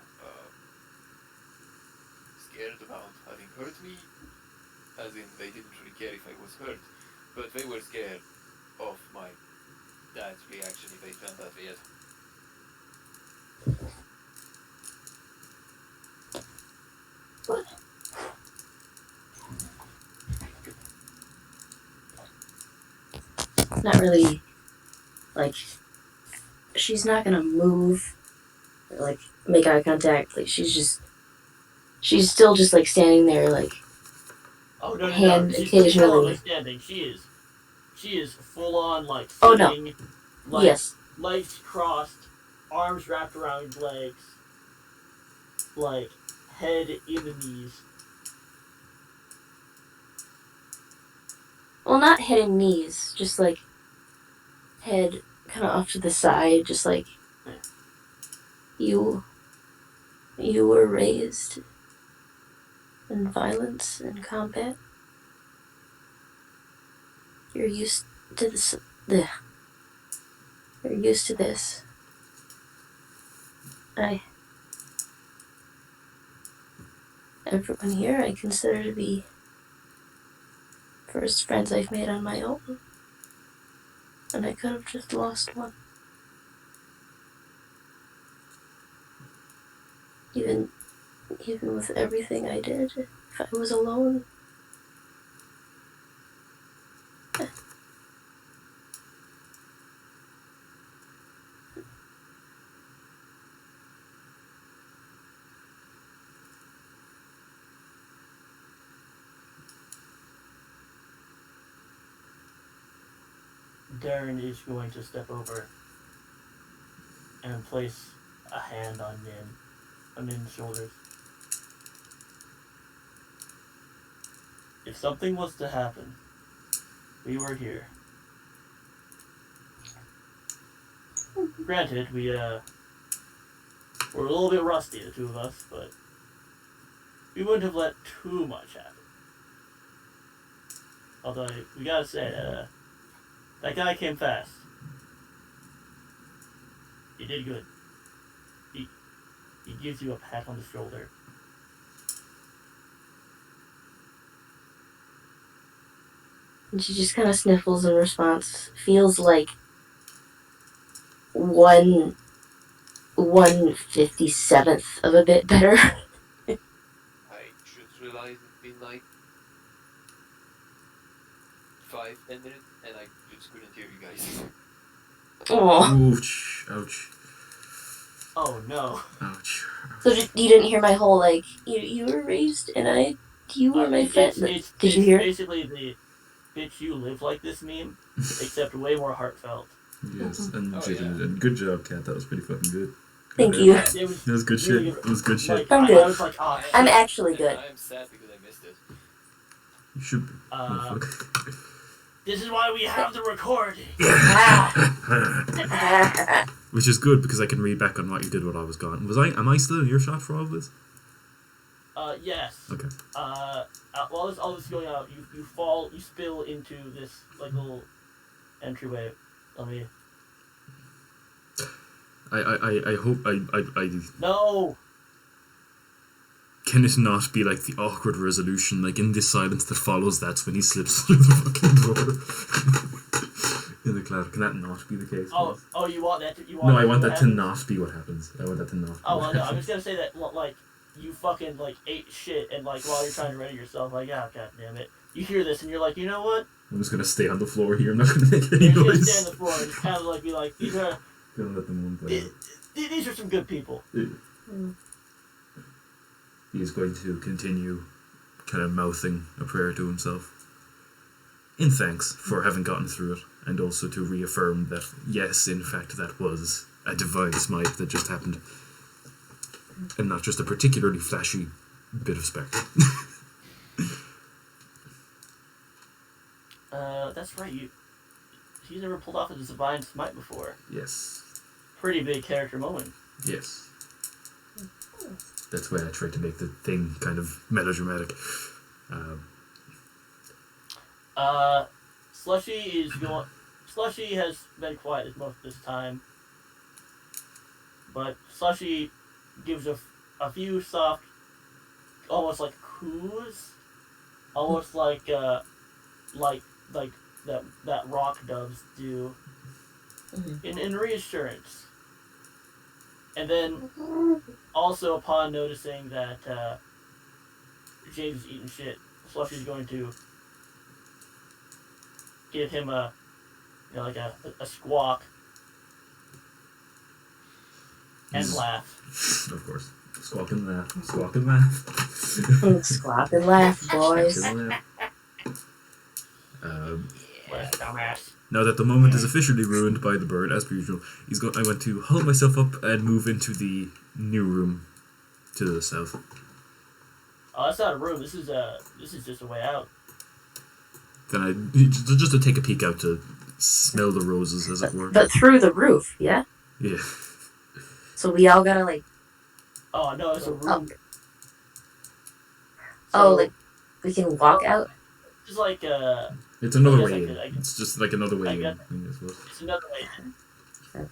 scared about having hurt me, as in they didn't really care if I was hurt, but they were scared of my dad's reaction if they found out they had. Not really, like, she's not gonna move, or, like, make eye contact. Like, she's still just, like, standing there, like, Oh no! hand She's full on occasionally. like standing. She is full on like Oh, no. sitting, like Yes. legs crossed, arms wrapped around legs, like head in the knees. Well, not head and knees, just, like, head kind of off to the side, just like, you were raised in violence and combat. You're used to this. You're used to this. Everyone here I consider to be first friends I've made on my own. And I could have just lost one. Even with everything I did, if I was alone. Darren is going to step over and place a hand on Nin's shoulders. If something was to happen, we were here. Granted, we're a little bit rusty, the two of us, but we wouldn't have let too much happen. Although, we gotta say, that guy came fast. He did good. He gives you a pat on the shoulder. And she just kind of sniffles in response. Feels like 1/57th of a bit better. I just realized it's been like 5-10 minutes and I just couldn't hear you guys. Oh. Ouch. Ouch. Oh no. Ouch. So you didn't hear my whole, like, you were raised and you were my friend. Did you hear? It's basically the bitch you live like this meme, except way more heartfelt. Yes, and, yeah. and good job, Kat. That was pretty fucking good. Thank you. It was That was good really shit. It was good shit. I'm I good. was like, oh, I'm shit. actually good. I am sad because I missed it. You should be. This is why we have the recording. Which is good because I can read back on what you did while I was gone. Am I still in earshot for all of this? Yes. Okay. While all this is going out, you spill into this like little entryway. Let me. I hope I No. Can it not be like the awkward resolution, like in the silence that follows? That's when he slips through the fucking door in the cloud. Can that not be the case? Oh, please? you want that? No, I want that to not be what happens. I want that to not. Be Oh what well, no. I'm happens. just gonna say that like you fucking like ate shit and like while you're trying to ready yourself, like god damn it, you hear this and you're like, you know what? I'm just gonna stay on the floor here. I'm not gonna make any You're just gonna noise. stay on the floor and just kind of like be like, these are Gonna let the moon play. these are some good people. He is going to continue kind of mouthing a prayer to himself in thanks for having gotten through it, and also to reaffirm that yes, in fact, that was a divine smite that just happened, and not just a particularly flashy bit of spectre. That's right. He's never pulled off a divine smite before. Yes. Pretty big character moment. Yes. That's why I tried to make the thing kind of melodramatic. Slushy has been quiet most of this time, but Slushy gives a few soft, almost like coos, almost like that rock doves do, in reassurance. And then, also upon noticing that James is eating shit, Slushy's going to give him a squawk and laugh. Of course. Squawk and laugh. Squawk and laugh. Squawk and laugh, boys. Squawk and laugh. Dumbass. Now that the moment is officially ruined by the bird, as per usual, I want to hold myself up and move into the new room to the south. Oh, that's not a room. This is just a way out. Then just to take a peek out to smell the roses, as it were. But through the roof, yeah? Yeah. So we all gotta, like... Oh, no, it's a room. Like, we can walk out? It's like, It's another I way guess in. I could- It's just like another way I in. guess- I suppose. it's another way in. I'm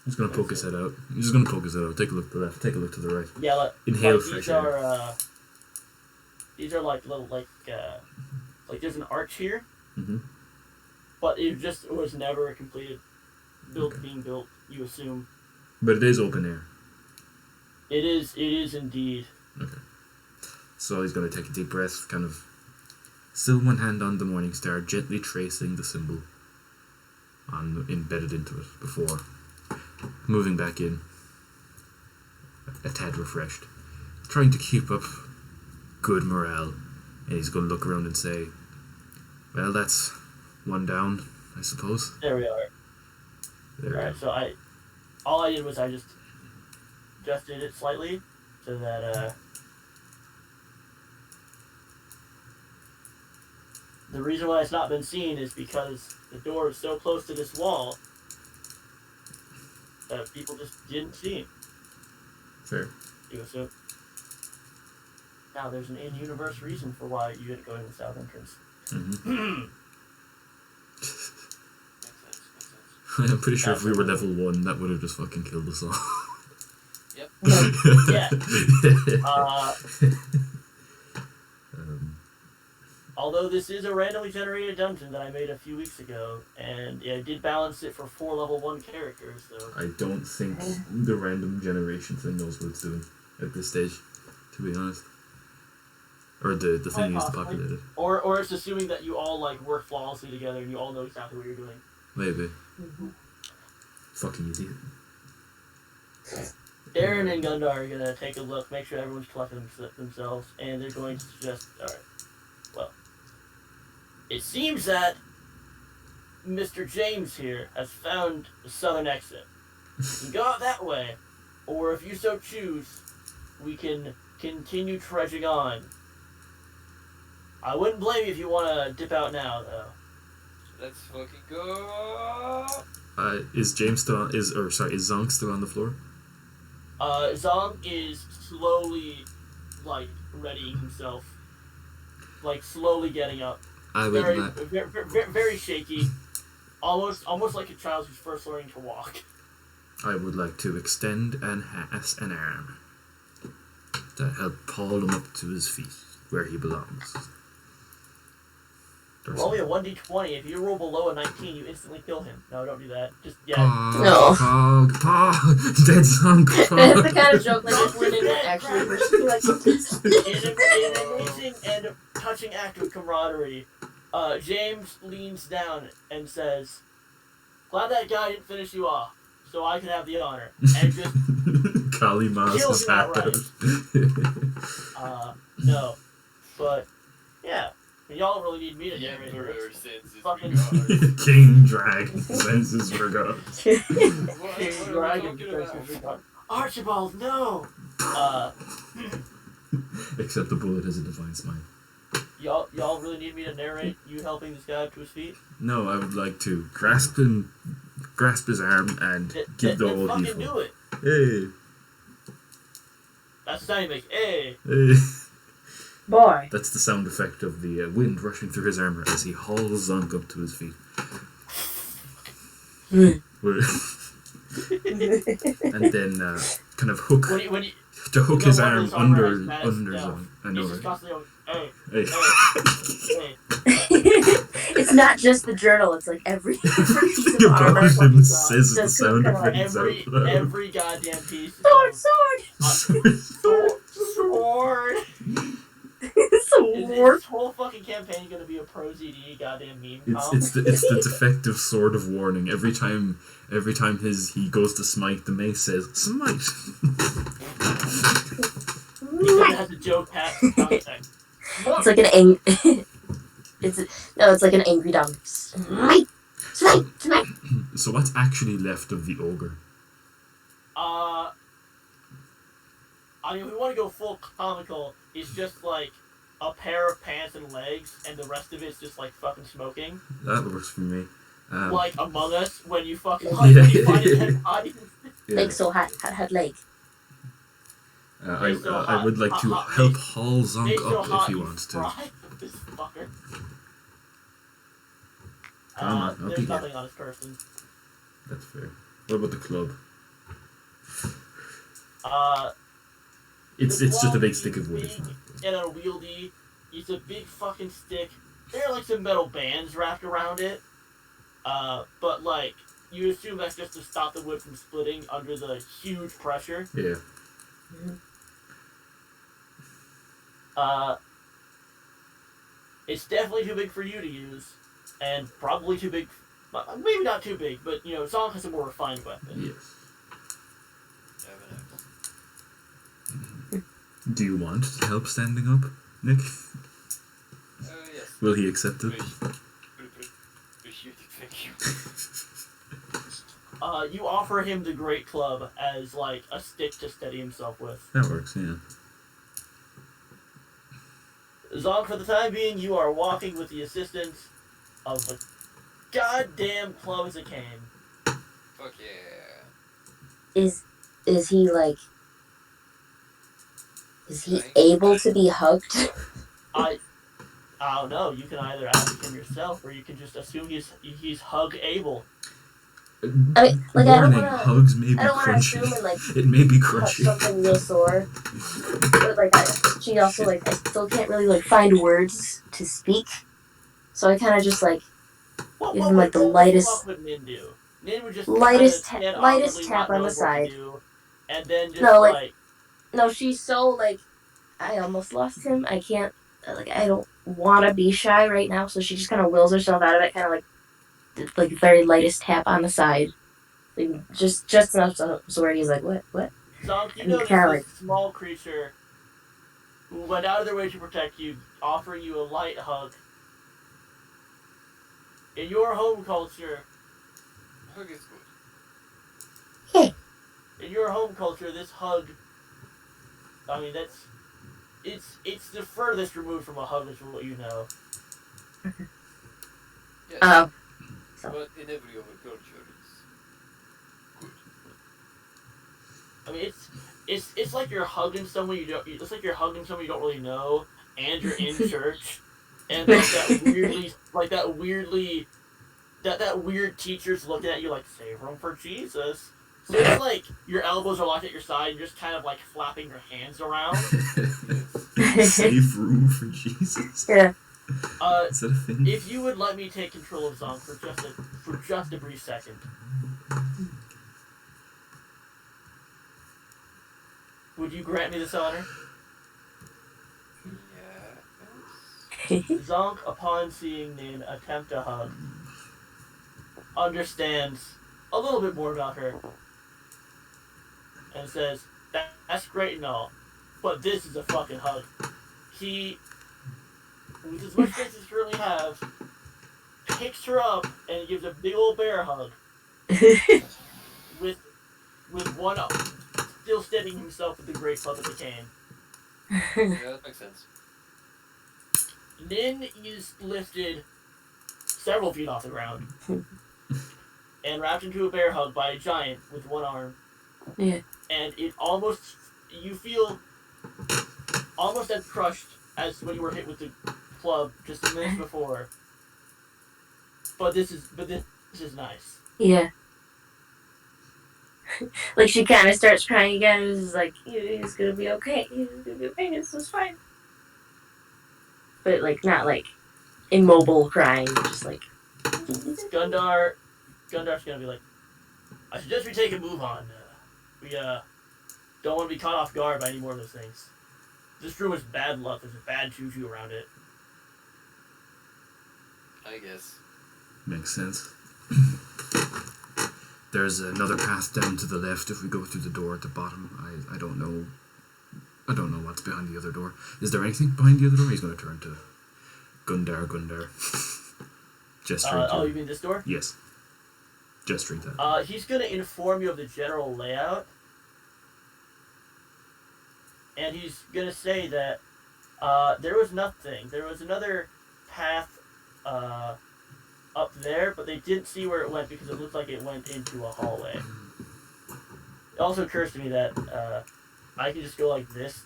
just gonna poke his head out. He's just gonna poke his head out. Take a look to the left. Take a look to the right. Yeah, Inhale like fresh air. These are like little, like there's an arch here, Mm-hmm. but it was never completed, being built, you assume. But it is open air. It is indeed. Okay. So he's gonna take a deep breath, kind of still one hand on the morning star, gently tracing the symbol embedded into it before moving back in, a tad refreshed, trying to keep up good morale. And he's going to look around and say, well, that's one down, I suppose. There we are. There we Alright, go. so all I did was I just adjusted it slightly so that the reason why it's not been seen is because the door is so close to this wall that people just didn't see it. Fair. You assume. Now there's an in-universe reason for why you didn't go in the south entrance. Mm-hmm. Makes sense. I'm pretty sure if we were level 1, that would have just fucking killed us all. Yeah. Although this is a randomly generated dungeon that I made a few weeks ago, and I did balance it for 4 level 1 characters, so... I don't think the random generation thing knows what it's doing at this stage, to be honest. Or the thing used to possibly. populate it. Or it's assuming that you all, like, work flawlessly together and you all know exactly what you're doing. Maybe. Fucking idiot. Darren and Gundar are gonna take a look, make sure everyone's collected themselves, and they're going to suggest, alright, well, it seems that Mr. James here has found the southern exit. You can go out that way, or if you so choose, we can continue trudging on. I wouldn't blame you if you want to dip out now, though. Let's fucking go. Is James still on, is Zonk still on the floor? Zong is slowly, like, readying himself. Like, slowly getting up. I would Very shaky. Almost like a child who's first learning to walk. I would like to extend an arm to help haul him up to his feet, where he belongs. Roll me a 1d20. If you roll below a 19, you instantly kill him. No, don't do that. Just, yeah. No. Pog, dead Zonk, That's the kind of joke like if we're not actually like In an amazing and touching act of camaraderie, James leans down and says, glad that guy didn't finish you off, so I could have the honor. And just Kali Mas kills is him hacked outright. No. But, yeah. Y'all really need me to The narrate Emperor this. sends his Fucking- regards. King Dragon sends his regards. What King are we Dragon talking says about? his regard. Archibald, no! Except the bullet has a divine smite. Y'all really need me to narrate you helping this guy up to his feet? No, I would like to grasp his arm and give the Then old fucking evil. do it. Hey, That's the sound he makes. Hey! hey. boy. That's the sound effect of the wind rushing through his armor as he hauls Zonk up to his feet. And then kind of hook When you to hook no his wonder arm his armor under has mad under stealth. Zonk. I know, he's just right? constantly going, hey, Hey. hey. It's not just the journal, it's like every piece of Your armor. body fucking says the Just sound kinda like effects Every, out loud. every goddamn piece. Sword! Sword! Is Sword! this whole fucking campaign gonna be a pro ZD goddamn meme? It's the defective sword of warning. Every time he goes to smite, the mace says smite. Because it has a joke hat sound effect. It's like an it's like an angry dog. Smite! Smite! Smite! So what's actually left of the ogre? I mean, if we want to go full comical, it's just like a pair of pants and legs, and the rest of it's just like fucking smoking. That works for me. like Among Us when you fucking Yeah. when you find a dead body. Yeah. Leg so hot leg. I would like to hot, help make- haul Zonk Make so up hot if he you wants to. fry this fucker. Come on, up There's you get. nothing on his person. That's fair. What about the club? It's The just a club big is stick of wood. It's big not. and unwieldy. It's a big fucking stick. There are like some metal bands wrapped around it. But like you assume that's just to stop the wood from splitting under the huge pressure. Yeah. It's definitely too big for you to use, and probably too big. Maybe not too big, but you know, Zonk has a more refined weapon. Yes. Yeah, Do you want to help standing up, Nick? yes. Will he accept it? Appreciate it, thank you. You offer him the great club as like a stick to steady himself with. That works, yeah. Zonk, for the time being, you are walking with the assistance of the goddamn club as it came. Fuck yeah. Is he like? Is he able to be hugged? I don't know. You can either ask him yourself, or you can just assume he's hug able. I mean, like, I don't Warning, wanna- hugs may be I don't want to crunchy. assume it like It may be touch crunchy. something real sore, but like she also like I still can't really like find words to speak, so I kind of just like give him like the lightest What would Nin do? Nin would just lightest stand lightest awkwardly, tap not on know the what to side. do, and then just No, like- No, she's so like I almost lost him. I can't like I don't want to be shy right now, so she just kind of wills herself out of it, kind of like very lightest tap on the side, like, just enough so where he's like what. Zonk, you And notice kinda this small creature who went out of their way to protect you, offering you a light hug. In your home culture, Hug is good. in your home culture, this hug, I mean, it's the furthest removed from a hug is what you know. Yes. Oh. But in every other culture, it's good. I mean, it's like you're hugging someone you don't. It's like you're hugging someone you don't really know, and you're in church, and like that weird teacher's looking at you like save room for Jesus. So it's like your elbows are locked at your side, and you're just kind of like flapping your hands around. Save room for Jesus. Yeah. Is that a thing? If you would let me take control of Zonk for just a brief second. Would you grant me this honor? Yeah. Zonk, upon seeing Nin attempt a hug, understands a little bit more about her and says, that's great and all, but this is a fucking hug. He, with as much space as he currently has, picks her up and gives a big old bear hug with one up, still steadying himself with the great club as it came. Yeah, that makes sense. Nin is lifted several feet off the ground and wrapped into a bear hug by a giant with one arm. Yeah. And you feel almost as crushed as when you were hit with the club just a minute before. But this is nice. Yeah. Like she kind of starts crying again. And is like, "He's gonna be okay. He's gonna be okay. This is fine." But like not like immobile crying, just like. Gundar's gonna be like, I suggest we take a move on. We don't want to be caught off guard by any more of those things. This room is bad luck. There's a bad juju around it. I guess. Makes sense. There's another path down to the left if we go through the door at the bottom. I don't know. I don't know what's behind the other door. Is there anything behind the other door? He's going to turn to Gundar. Gesturing to You mean this door? Yes. Gesturing that. He's gonna inform you of the general layout. And he's gonna say that there was nothing. There was another path up there, but they didn't see where it went because it looked like it went into a hallway. It also occurs to me that I can just go like this,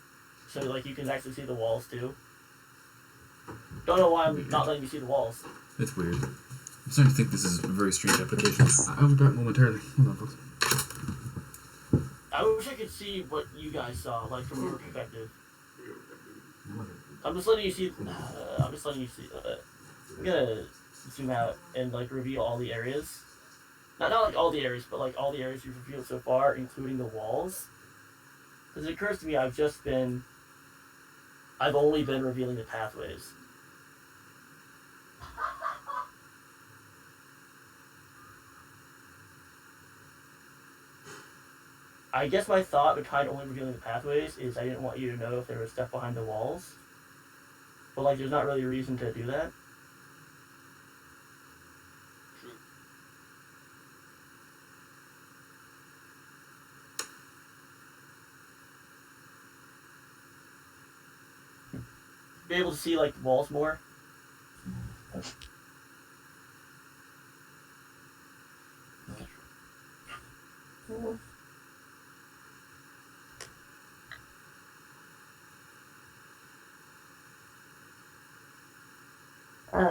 so like you can actually see the walls too. Don't know why I'm not letting you see the walls. It's weird. I'm starting to think this is a very strange application. I'll be back momentarily. Hold on, folks. I wish I could see what you guys saw, like from your perspective. I'm just letting you see. I'm just letting you see. I'm gonna zoom out and like reveal all the areas. Not like all the areas, but like all the areas you've revealed so far, including the walls. Because it occurs to me, I've only been revealing the pathways. I guess my thought behind only revealing the pathways is I didn't want you to know if there was stuff behind the walls. But like, there's not really a reason to do that. True. Be able to see like the walls more.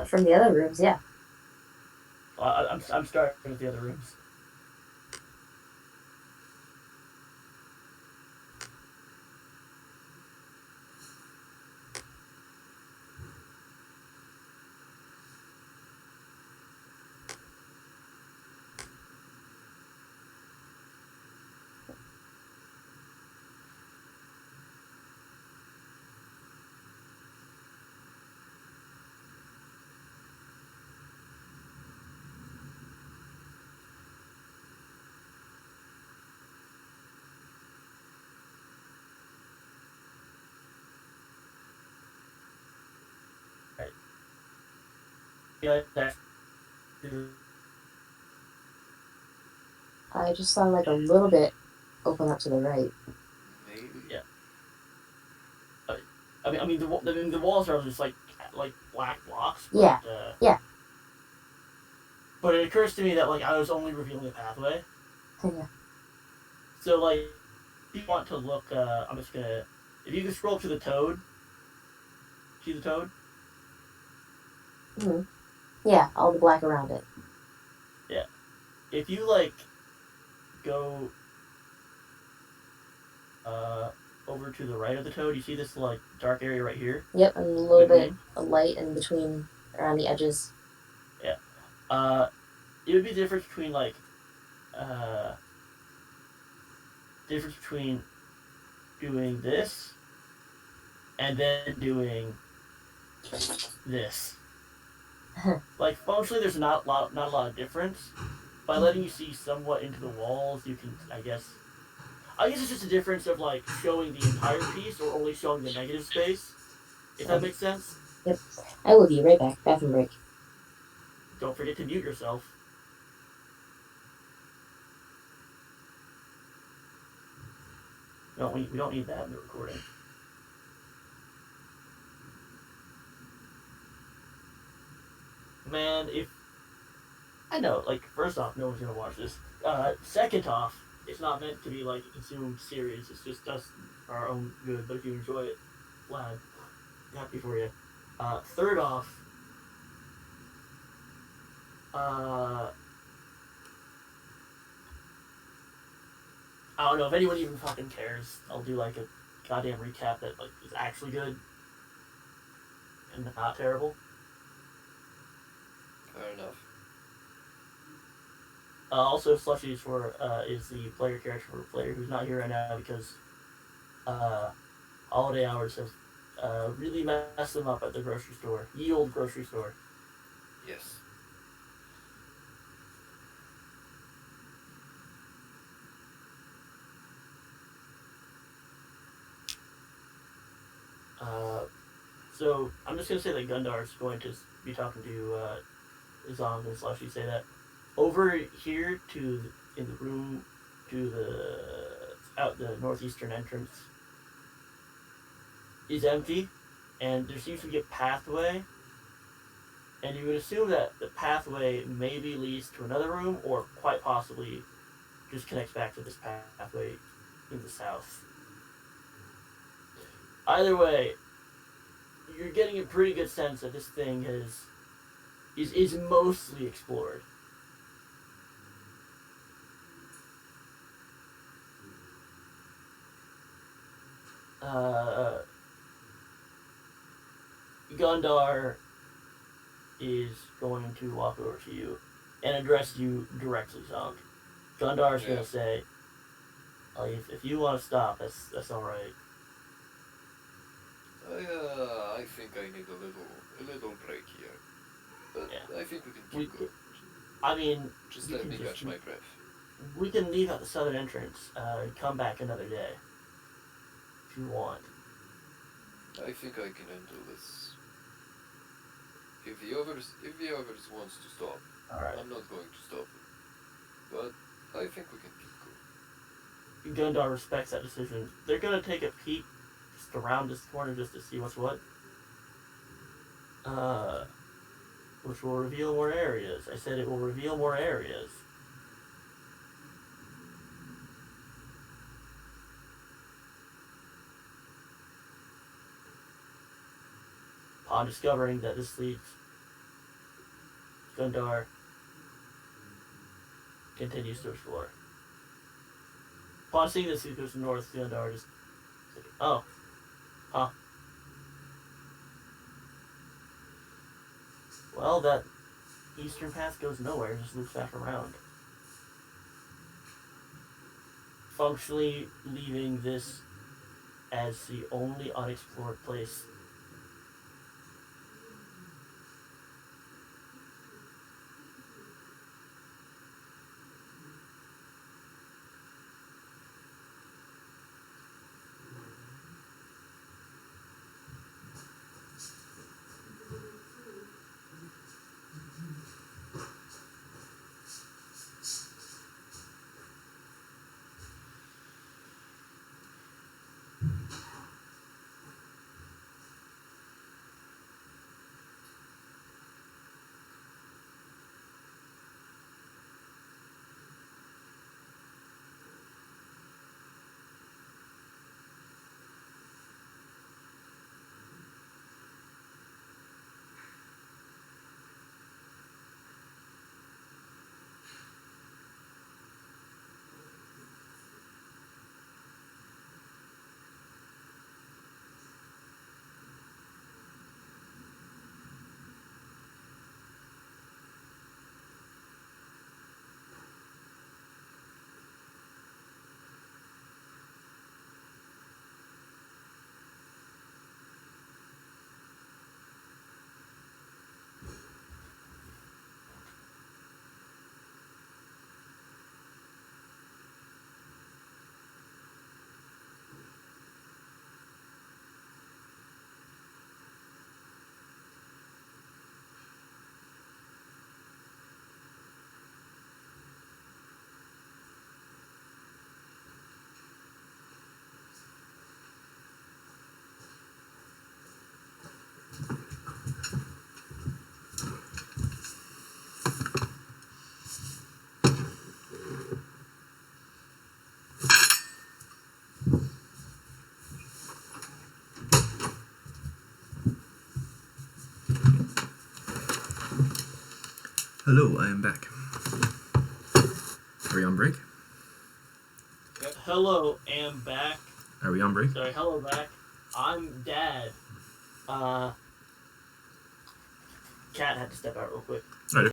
From the other rooms, yeah. I'm starting with the other rooms. Yeah, that's I just saw like a little bit open up to the right. Maybe. Yeah. I mean, the walls are just like black blocks. But, Yeah. Yeah. But it occurs to me that like I was only revealing the pathway. Yeah. So like, if you want to look, I'm just gonna. If you can scroll to the toad. See the toad? Mm-hmm. Yeah, all the black around it. Yeah. If you like, go. Over to the right of the toad, you see this like dark area right here. Yep, and a little The bit green? of light in between, around the edges. It would be the difference between like, difference between doing this and then doing this. Like functionally, there's not a lot of difference. By letting you see somewhat into the walls, you can, I guess it's just a difference of like showing the entire piece or only showing the negative space. If that makes sense. Yep. I will be right back. Bathroom break. Don't forget to mute yourself. We don't need that in the recording. Man, if I know, like, first off, no one's gonna watch this. Second off, it's not meant to be like consumed series. It's just us for our own good. But if you enjoy it, glad, happy for you. Third off, I don't know if anyone even fucking cares. I'll do like a goddamn recap that like is actually good and not terrible. Fair enough. Also, Slushies is the player character for a player who's not here right now because holiday hours have really messed them up at the grocery store. Ye old grocery store. Yes. So I'm just gonna say that Gundar's going to be talking to Zong and Slushy. Say that over here in the room to the northeastern entrance is empty, and there seems to be a pathway, And you would assume that the pathway maybe leads to another room, or quite possibly just connects back to this pathway in the south. Either way, you're getting a pretty good sense that this thing is mostly explored. Gundar is going to walk over to you and address you directly, Zonk. Gundar's gonna say, oh, if you want to stop, that's all right. I think I need a little break here. But Yeah. I think we can keep going. I mean, Just you let can me just catch my breath. we can leave at the southern entrance and come back another day if you want. I think I can handle this. If the others wants to stop, All right. I'm not going to stop them. But I think we can keep going. Gundar respects that decision. They're gonna take a peek just around this corner just to see what's what. Which will reveal more areas. I said it will reveal more areas. Upon discovering that this leads, Gundar continues to explore. Upon seeing this, he goes north. Gundar just, oh, huh. Well, that eastern path goes nowhere. Just loops back around. Functionally leaving this as the only unexplored place. Hello, I am back. Are we on break? Hello, am back. Are we on break? Sorry, hello back. I'm Dad. Cat had to step out real quick. Alright.